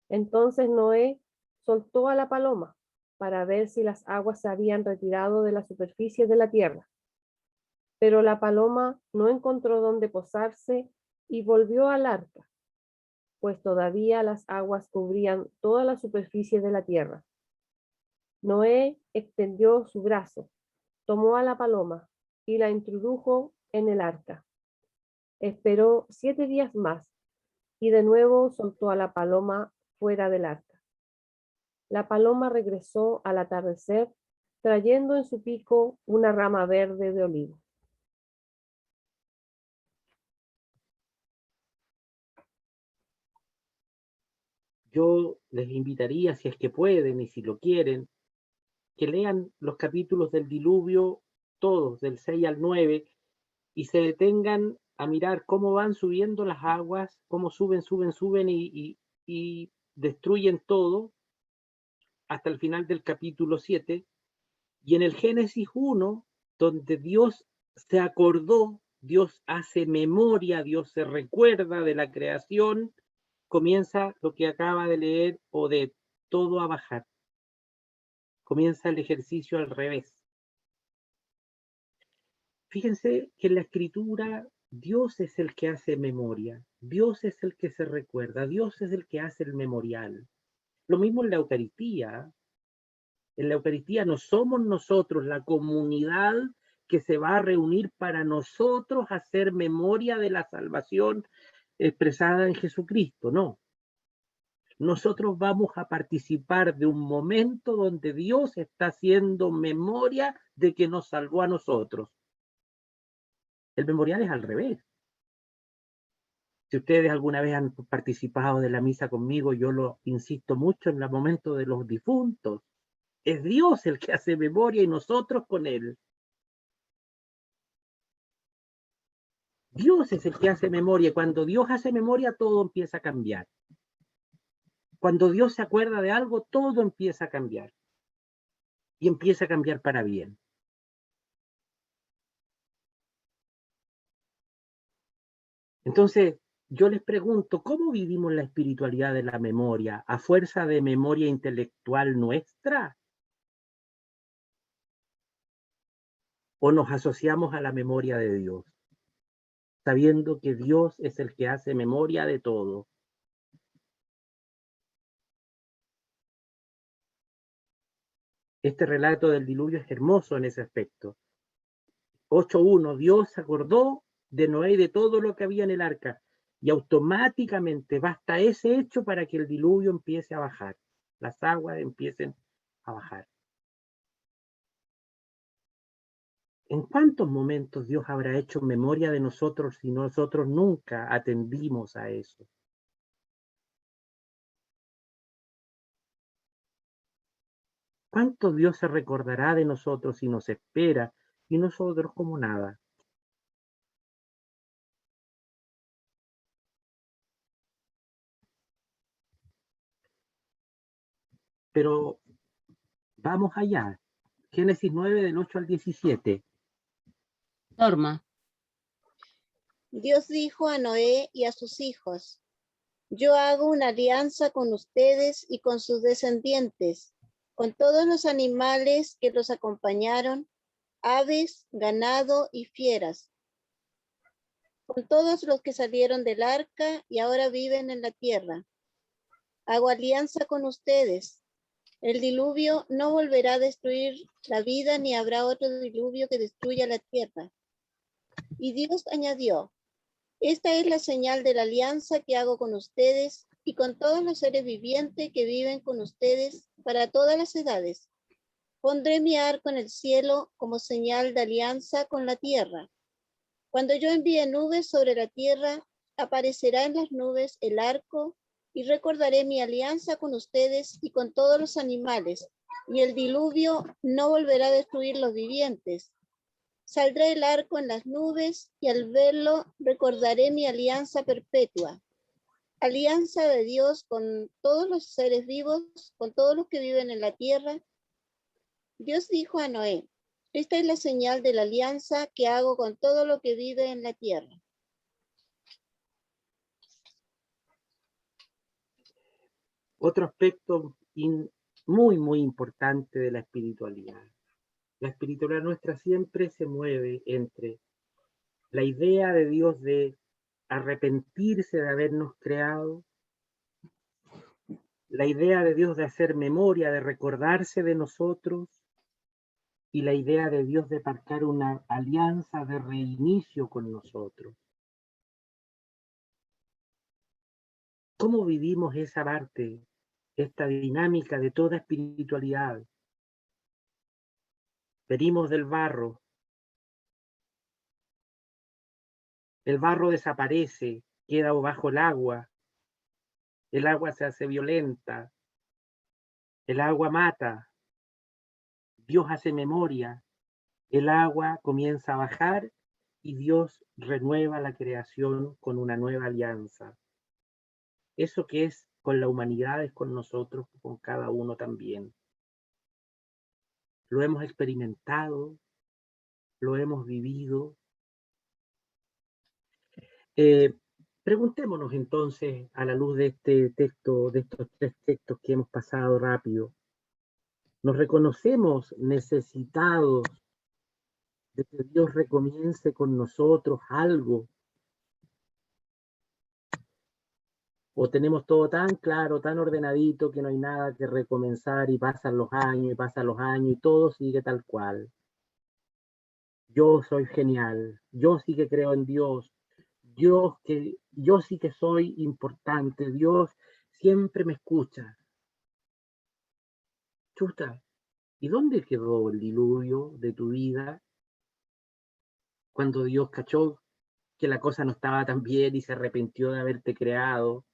Entonces Noé soltó a la paloma para ver si las aguas se habían retirado de la superficie de la tierra. Pero la paloma no encontró dónde posarse y volvió al arca, pues todavía las aguas cubrían toda la superficie de la tierra. Noé extendió su brazo, tomó a la paloma y la introdujo en el arca. Esperó 7 días más y de nuevo soltó a la paloma fuera del arca. La paloma regresó al atardecer, trayendo en su pico una rama verde de olivo. Yo les invitaría, si es que pueden y si lo quieren, que lean los capítulos del diluvio, todos, del 6 al 9, y se detengan a mirar cómo van subiendo las aguas, cómo suben y destruyen todo hasta el final del capítulo 7. Y en el Génesis 1, donde Dios se acordó, Dios hace memoria, Dios se recuerda de la creación, comienza lo que acaba de leer o de todo a bajar. Comienza el ejercicio al revés. Fíjense que en la escritura Dios es el que hace memoria, Dios es el que se recuerda, Dios es el que hace el memorial. Lo mismo en la Eucaristía. En la Eucaristía no somos nosotros la comunidad que se va a reunir para nosotros hacer memoria de la salvación expresada en Jesucristo, no. Nosotros vamos a participar de un momento donde Dios está haciendo memoria de que nos salvó a nosotros. El memorial es al revés. Si ustedes alguna vez han participado de la misa conmigo, yo lo insisto mucho en el momento de los difuntos. Es Dios el que hace memoria y nosotros con Él. Dios es el que hace memoria. Cuando Dios hace memoria, todo empieza a cambiar. Cuando Dios se acuerda de algo, todo empieza a cambiar. Y empieza a cambiar para bien. Entonces, yo les pregunto, ¿cómo vivimos la espiritualidad de la memoria? ¿A fuerza de memoria intelectual nuestra? ¿O nos asociamos a la memoria de Dios? Sabiendo que Dios es el que hace memoria de todo. Este relato del diluvio es hermoso en ese aspecto. 8.1, Dios se acordó de Noé y de todo lo que había en el arca, y automáticamente basta ese hecho para que el diluvio empiece a bajar, las aguas empiecen a bajar. ¿En cuántos momentos Dios habrá hecho memoria de nosotros si nosotros nunca atendimos a eso? ¿Cuánto Dios se recordará de nosotros y nos espera y nosotros como nada? Pero vamos allá. Génesis 9 del 8 al 17. Norma. Dios dijo a Noé y a sus hijos: yo hago una alianza con ustedes y con sus descendientes, con todos los animales que los acompañaron, aves, ganado y fieras, con todos los que salieron del arca y ahora viven en la tierra. Hago alianza con ustedes. El diluvio no volverá a destruir la vida, ni habrá otro diluvio que destruya la tierra. Y Dios añadió: esta es la señal de la alianza que hago con ustedes y con todos los seres vivientes que viven con ustedes para todas las edades. Pondré mi arco en el cielo como señal de alianza con la tierra. Cuando yo envíe nubes sobre la tierra, aparecerá en las nubes el arco, y recordaré mi alianza con ustedes y con todos los animales, y el diluvio no volverá a destruir los vivientes. Saldrá el arco en las nubes, y al verlo recordaré mi alianza perpetua. Alianza de Dios con todos los seres vivos, con todos los que viven en la tierra. Dios dijo a Noé: esta es la señal de la alianza que hago con todo lo que vive en la tierra. Otro aspecto muy importante de la espiritualidad. La espiritualidad nuestra siempre se mueve entre la idea de Dios de arrepentirse de habernos creado, la idea de Dios de hacer memoria, de recordarse de nosotros, y la idea de Dios de marcar una alianza de reinicio con nosotros. ¿Cómo vivimos esa parte, esta dinámica de toda espiritualidad? Venimos del barro. El barro desaparece, queda bajo el agua se hace violenta, el agua mata, Dios hace memoria, el agua comienza a bajar y Dios renueva la creación con una nueva alianza. Eso que es con la humanidad es con nosotros, con cada uno también. Lo hemos experimentado, lo hemos vivido. Preguntémonos entonces, a la luz de este texto, de estos 3 textos que hemos pasado rápido, ¿nos reconocemos necesitados de que Dios recomience con nosotros algo? ¿O tenemos todo tan claro, tan ordenadito, que no hay nada que recomenzar y pasan los años y todo sigue tal cual? Yo soy genial, yo sí que creo en Dios, yo sí que soy importante, Dios siempre me escucha. Chuta, ¿y dónde quedó el diluvio de tu vida cuando Dios cachó que la cosa no estaba tan bien y se arrepintió de haberte creado?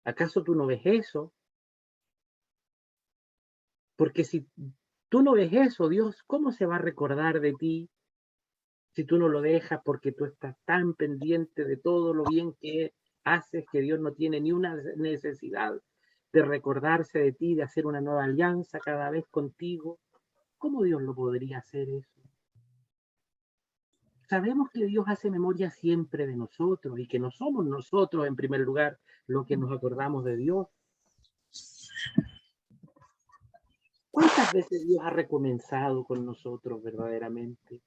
¿Acaso tú no ves eso? Porque si tú no ves eso, Dios, ¿cómo se va a recordar de ti si tú no lo dejas, porque tú estás tan pendiente de todo lo bien que haces, que Dios no tiene ni una necesidad de recordarse de ti, de hacer una nueva alianza cada vez contigo? ¿Cómo Dios lo podría hacer eso? Sabemos que Dios hace memoria siempre de nosotros y que no somos nosotros, en primer lugar, los que nos acordamos de Dios. ¿Cuántas veces Dios ha recomenzado con nosotros verdaderamente?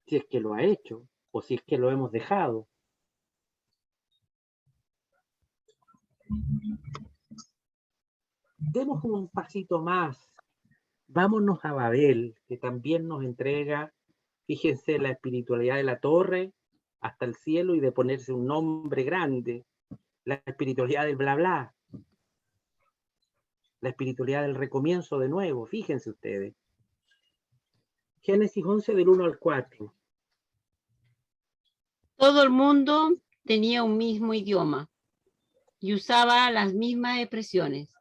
Si es que lo ha hecho o si es que lo hemos dejado. Demos un pasito más. Vámonos a Babel, que también nos entrega, fíjense, la espiritualidad de la torre hasta el cielo y de ponerse un nombre grande. La espiritualidad del bla bla. La espiritualidad del recomienzo de nuevo, fíjense ustedes. Génesis 11 del 1 al 4. Todo el mundo tenía un mismo idioma y usaba las mismas expresiones.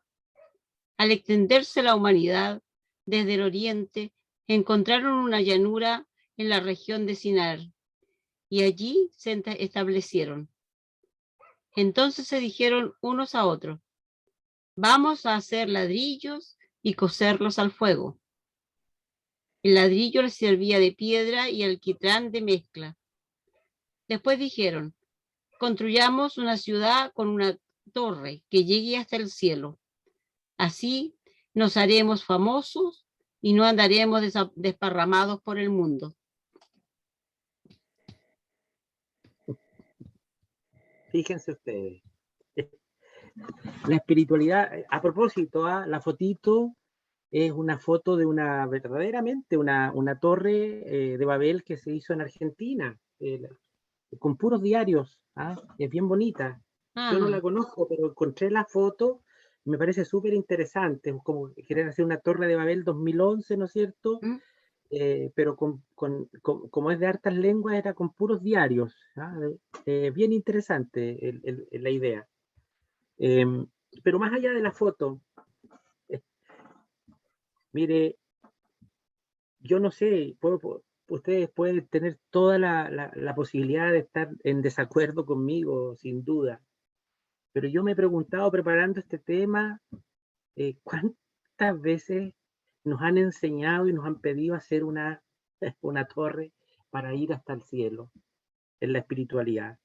Al extenderse la humanidad desde el oriente, encontraron una llanura en la región de Sinar y allí se establecieron. Entonces se dijeron unos a otros: vamos a hacer ladrillos y coserlos al fuego. El ladrillo les servía de piedra y el alquitrán de mezcla. Después dijeron: construyamos una ciudad con una torre que llegue hasta el cielo. Así nos haremos famosos y no andaremos desparramados por el mundo. Fíjense ustedes. La espiritualidad, a propósito, la fotito es una foto de verdaderamente una torre de Babel que se hizo en Argentina, con puros diarios. Es bien bonita. Yo no la conozco, pero encontré la foto, me parece súper interesante, como querer hacer una torre de Babel 2011, ¿no es cierto? Pero como es de hartas lenguas, era con puros diarios. Bien interesante la idea. Pero más allá de la foto, mire, yo no sé, ustedes pueden tener toda la posibilidad de estar en desacuerdo conmigo, sin duda, pero yo me he preguntado, preparando este tema, ¿cuántas veces nos han enseñado y nos han pedido hacer una torre para ir hasta el cielo en la espiritualidad?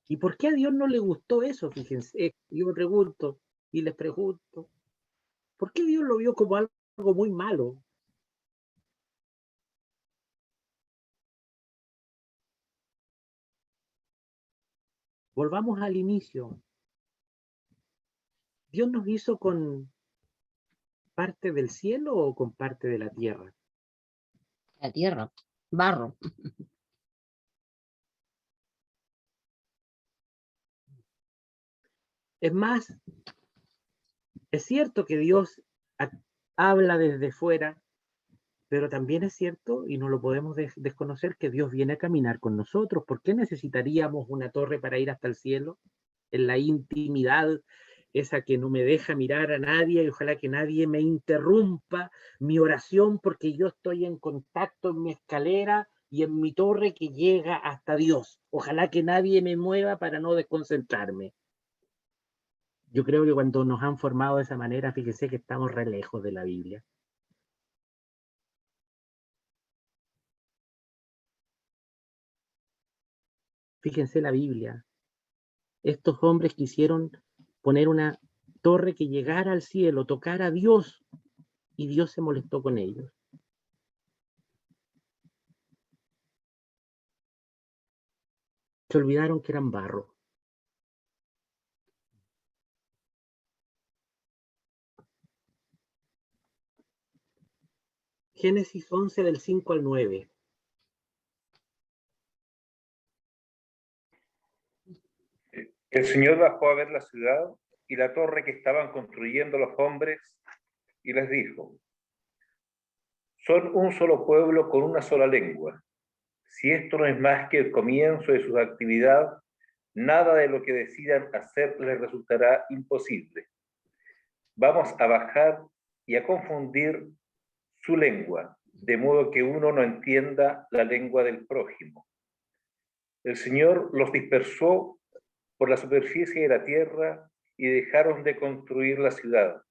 ¿Y por qué a Dios no le gustó eso? Fíjense, yo me pregunto y les pregunto, ¿por qué Dios lo vio como algo muy malo? Volvamos al inicio. ¿Dios nos hizo con parte del cielo o con parte de la tierra? La tierra, barro. Es más, es cierto que Dios habla desde fuera, pero también es cierto, y no lo podemos desconocer, que Dios viene a caminar con nosotros. ¿Por qué necesitaríamos una torre para ir hasta el cielo? En la intimidad esa que no me deja mirar a nadie y ojalá que nadie me interrumpa mi oración porque yo estoy en contacto en mi escalera y en mi torre que llega hasta Dios. Ojalá que nadie me mueva para no desconcentrarme. Yo creo que cuando nos han formado de esa manera, fíjense que estamos re lejos de la Biblia. Fíjense la Biblia. Estos hombres quisieron poner una torre que llegara al cielo, tocar a Dios, y Dios se molestó con ellos. Se olvidaron que eran barro. Génesis 11 del 5 al 9. El Señor bajó a ver la ciudad y la torre que estaban construyendo los hombres y les dijo: son un solo pueblo con una sola lengua. Si esto no es más que el comienzo de su actividad, nada de lo que decidan hacer les resultará imposible. Vamos a bajar y a confundir su lengua, de modo que uno no entienda la lengua del prójimo. El Señor los dispersó por la superficie de la tierra y dejaron de construir la ciudad.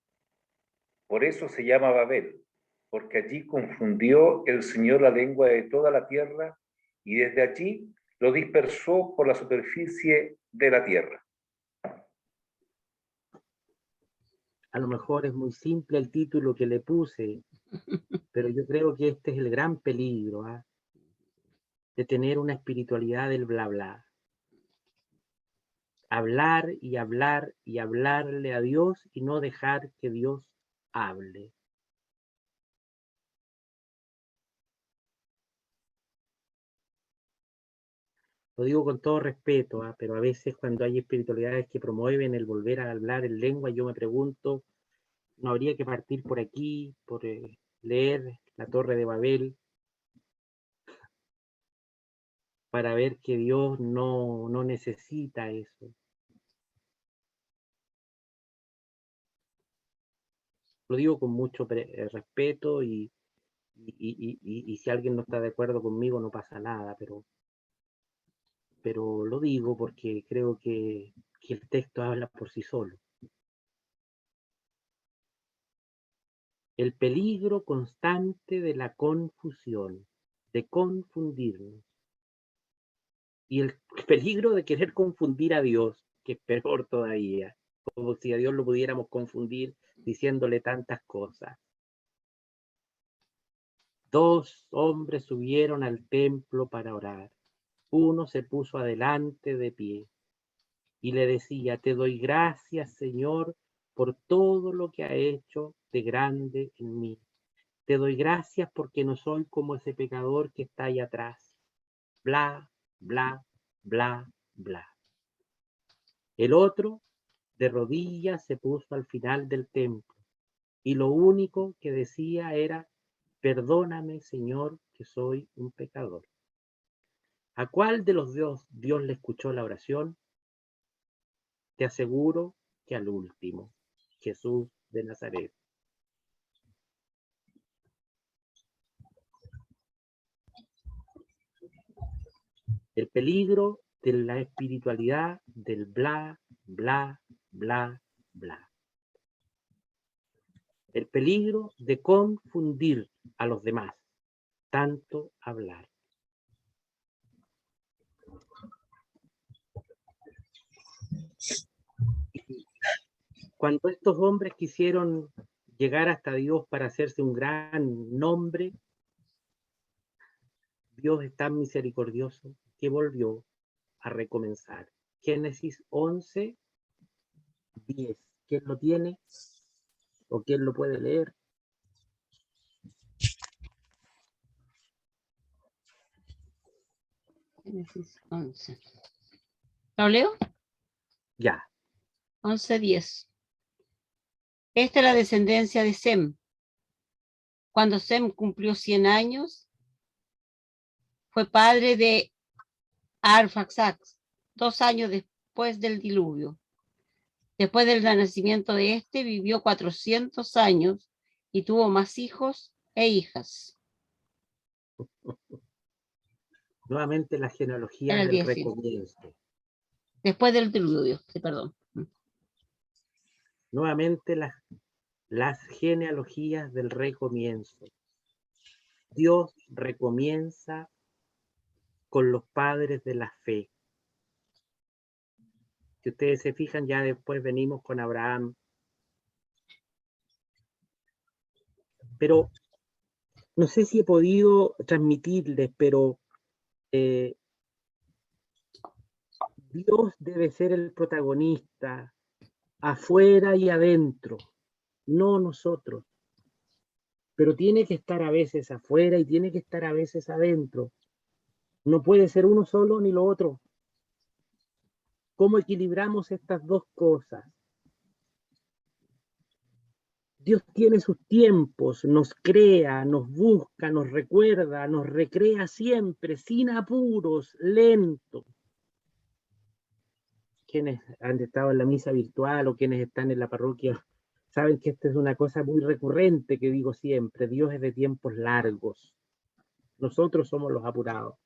Por eso se llama Babel, porque allí confundió el Señor la lengua de toda la tierra y desde allí lo dispersó por la superficie de la tierra. A lo mejor es muy simple el título que le puse, pero yo creo que este es el gran peligro, ¿eh? De tener una espiritualidad del bla bla. Hablar y hablar y hablarle a Dios y no dejar que Dios hable. Lo digo con todo respeto, ¿eh? Pero a veces cuando hay espiritualidades que promueven el volver a hablar en lengua, yo me pregunto, ¿no habría que partir por aquí, por leer la Torre de Babel, para ver que Dios no necesita eso? Lo digo con mucho respeto y si alguien no está de acuerdo conmigo no pasa nada, pero lo digo porque creo que el texto habla por sí solo. El peligro constante de la confusión, de confundirnos. Y el peligro de querer confundir a Dios, que es peor todavía, como si a Dios lo pudiéramos confundir diciéndole tantas cosas. 2 hombres subieron al templo para orar. Uno se puso adelante de pie y le decía: te doy gracias, Señor, por todo lo que ha hecho de grande en mí. Te doy gracias porque no soy como ese pecador que está ahí atrás. Bla, bla, bla, bla. El otro, de rodillas, se puso al final del templo y lo único que decía era: perdóname, Señor, que soy un pecador. ¿A cuál de los dos Dios le escuchó la oración? Te aseguro que al último, Jesús de Nazaret. El peligro de la espiritualidad del bla, bla, bla, bla. El peligro de confundir a los demás, tanto hablar. Cuando estos hombres quisieron llegar hasta Dios para hacerse un gran nombre, Dios es tan misericordioso que volvió a recomenzar. Génesis 11, 10. ¿Quién lo tiene? ¿O quién lo puede leer? Génesis 11. ¿Lo leo? Ya. 11:10. Esta es la descendencia de Sem. Cuando Sem cumplió 100 años, fue padre de Arfaxad, 2 años después del diluvio. Después del nacimiento de este, vivió 400 años y tuvo más hijos e hijas. Nuevamente las Era genealogías el del 10, sí. recomienzo. Después del diluvio, sí, perdón. Nuevamente las genealogías del recomienzo. Dios recomienza con los padres de la fe. Si ustedes se fijan, ya después venimos con Abraham. Pero no sé si he podido transmitirles, pero Dios debe ser el protagonista, afuera y adentro, no nosotros. Pero tiene que estar a veces afuera y tiene que estar a veces adentro. No puede ser uno solo ni lo otro. ¿Cómo equilibramos estas dos cosas? Dios tiene sus tiempos, nos crea, nos busca, nos recuerda, nos recrea siempre, sin apuros, lento. Quienes han estado en la misa virtual o quienes están en la parroquia saben que esta es una cosa muy recurrente que digo siempre. Dios es de tiempos largos. Nosotros somos los apurados.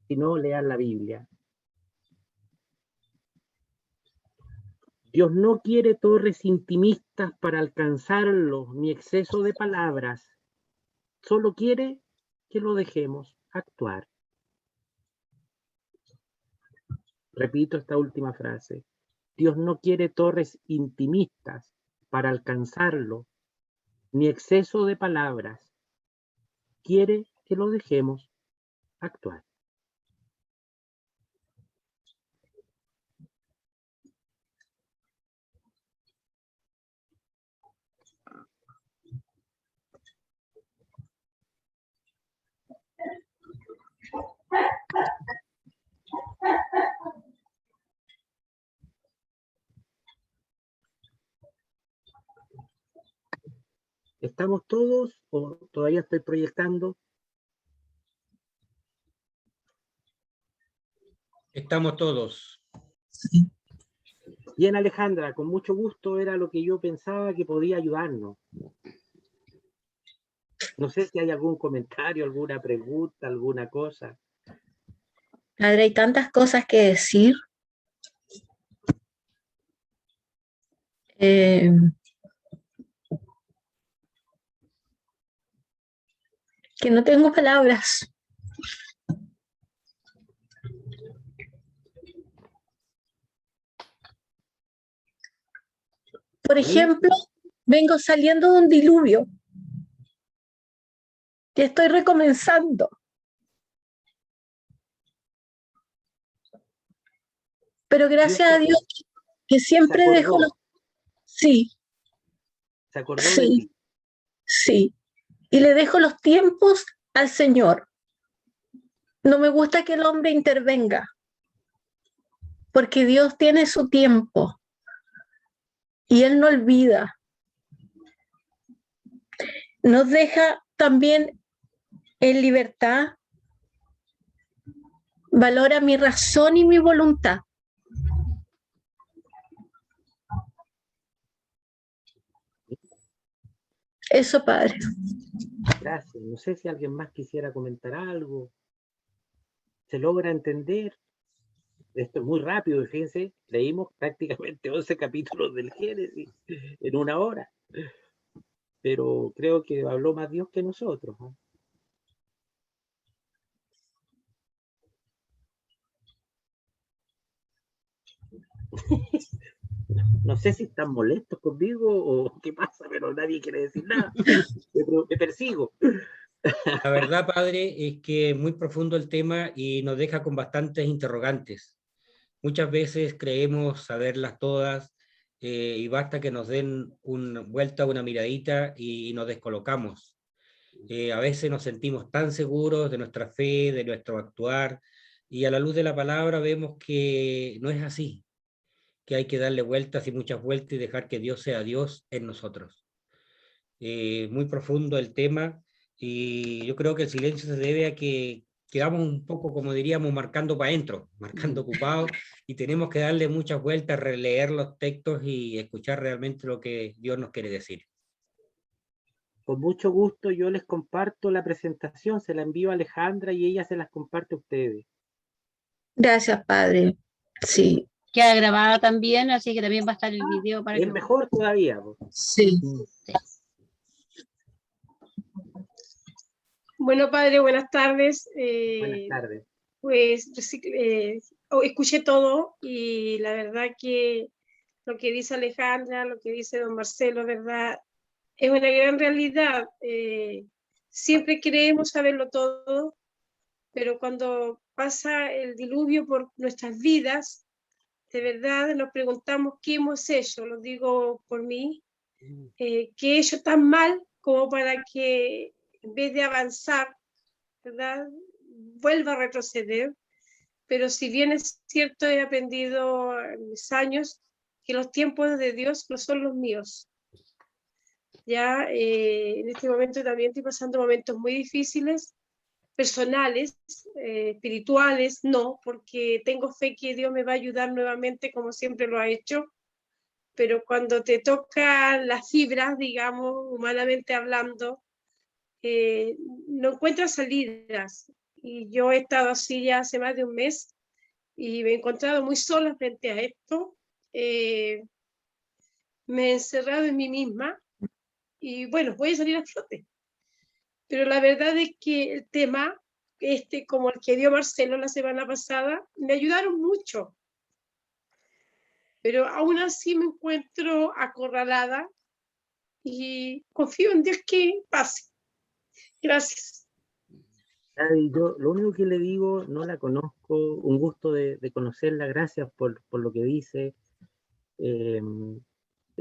Si no, lean la Biblia. Dios no quiere torres intimistas para alcanzarlo, ni exceso de palabras. Solo quiere que lo dejemos actuar. Repito esta última frase. Dios no quiere torres intimistas para alcanzarlo, ni exceso de palabras. Quiere que lo dejemos actuar. ¿Estamos todos o todavía estoy proyectando? Estamos todos. Bien, Alejandra, con mucho gusto, era lo que yo pensaba que podía ayudarnos. No sé si hay algún comentario, alguna pregunta, alguna cosa. Padre, hay tantas cosas que decir. Que no tengo palabras. Por ejemplo, vengo saliendo de un diluvio y estoy recomenzando. Pero gracias a Dios que siempre dejo los... Sí. ¿Se acordó de ti? Sí. Y le dejo los tiempos al Señor. No me gusta que el hombre intervenga, porque Dios tiene su tiempo y Él no olvida. Nos deja también en libertad. Valora mi razón y mi voluntad. Eso, Padre. Gracias. No sé si alguien más quisiera comentar algo. ¿Se logra entender? Esto es muy rápido, fíjense. Leímos prácticamente 11 capítulos del Génesis en una hora. Pero creo que habló más Dios que nosotros, ¿no? No sé si están molestos conmigo o qué pasa, pero nadie quiere decir nada. Me persigo. La verdad, padre, es que es muy profundo el tema y nos deja con bastantes interrogantes. Muchas veces creemos saberlas todas y basta que nos den una vuelta, una miradita y nos descolocamos. A veces nos sentimos tan seguros de nuestra fe, de nuestro actuar, y a la luz de la palabra vemos que no es así, que hay que darle vueltas y muchas vueltas y dejar que Dios sea Dios en nosotros. Muy profundo el tema, y yo creo que el silencio se debe a que quedamos un poco, como diríamos, marcando para adentro, marcando ocupados, y tenemos que darle muchas vueltas, releer los textos y escuchar realmente lo que Dios nos quiere decir. Con mucho gusto yo les comparto la presentación, se la envío a Alejandra y ella se las comparte a ustedes. Gracias, padre. Sí. Queda grabada también, así que también va a estar el video para Es que... mejor todavía. Sí. Sí. Bueno, padre, buenas tardes. Buenas tardes. Pues escuché todo y la verdad que lo que dice Alejandra, lo que dice don Marcelo, ¿verdad? Es una gran realidad. Siempre creemos saberlo todo, pero cuando pasa el diluvio por nuestras vidas, de verdad nos preguntamos qué hemos hecho, lo digo por mí, qué he hecho tan mal como para que en vez de avanzar, ¿verdad?, vuelva a retroceder. Pero si bien es cierto, he aprendido en mis años que los tiempos de Dios no son los míos. Ya en este momento también estoy pasando momentos muy difíciles, personales, espirituales, no, porque tengo fe que Dios me va a ayudar nuevamente como siempre lo ha hecho, pero cuando te tocan las fibras, digamos, humanamente hablando, no encuentras salidas. Y yo he estado así ya hace más de un mes y me he encontrado muy sola frente a esto. Me he encerrado en mí misma y bueno, voy a salir a flote. Pero la verdad es que el tema, como el que dio Marcelo la semana pasada, me ayudaron mucho. Pero aún así me encuentro acorralada y confío en Dios que pase. Gracias. Yo lo único que le digo, no la conozco, un gusto de conocerla, gracias por lo que dice.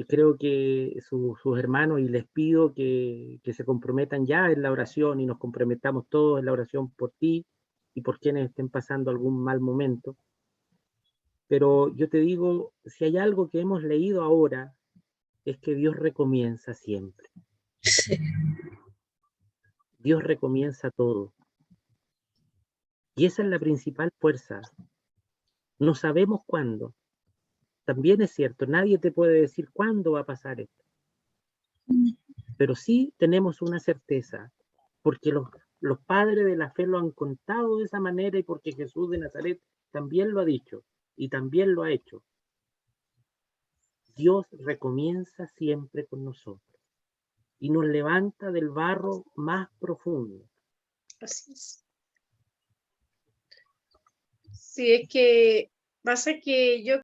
Creo que sus hermanos, y les pido que se comprometan ya en la oración y nos comprometamos todos en la oración por ti y por quienes estén pasando algún mal momento. Pero yo te digo, si hay algo que hemos leído ahora, es que Dios recomienza siempre. Sí. Dios recomienza todo. Y esa es la principal fuerza. No sabemos cuándo. También es cierto, nadie te puede decir cuándo va a pasar esto. Pero sí tenemos una certeza, porque los padres de la fe lo han contado de esa manera y porque Jesús de Nazaret también lo ha dicho y también lo ha hecho. Dios recomienza siempre con nosotros y nos levanta del barro más profundo. Así es. Sí, es que pasa que yo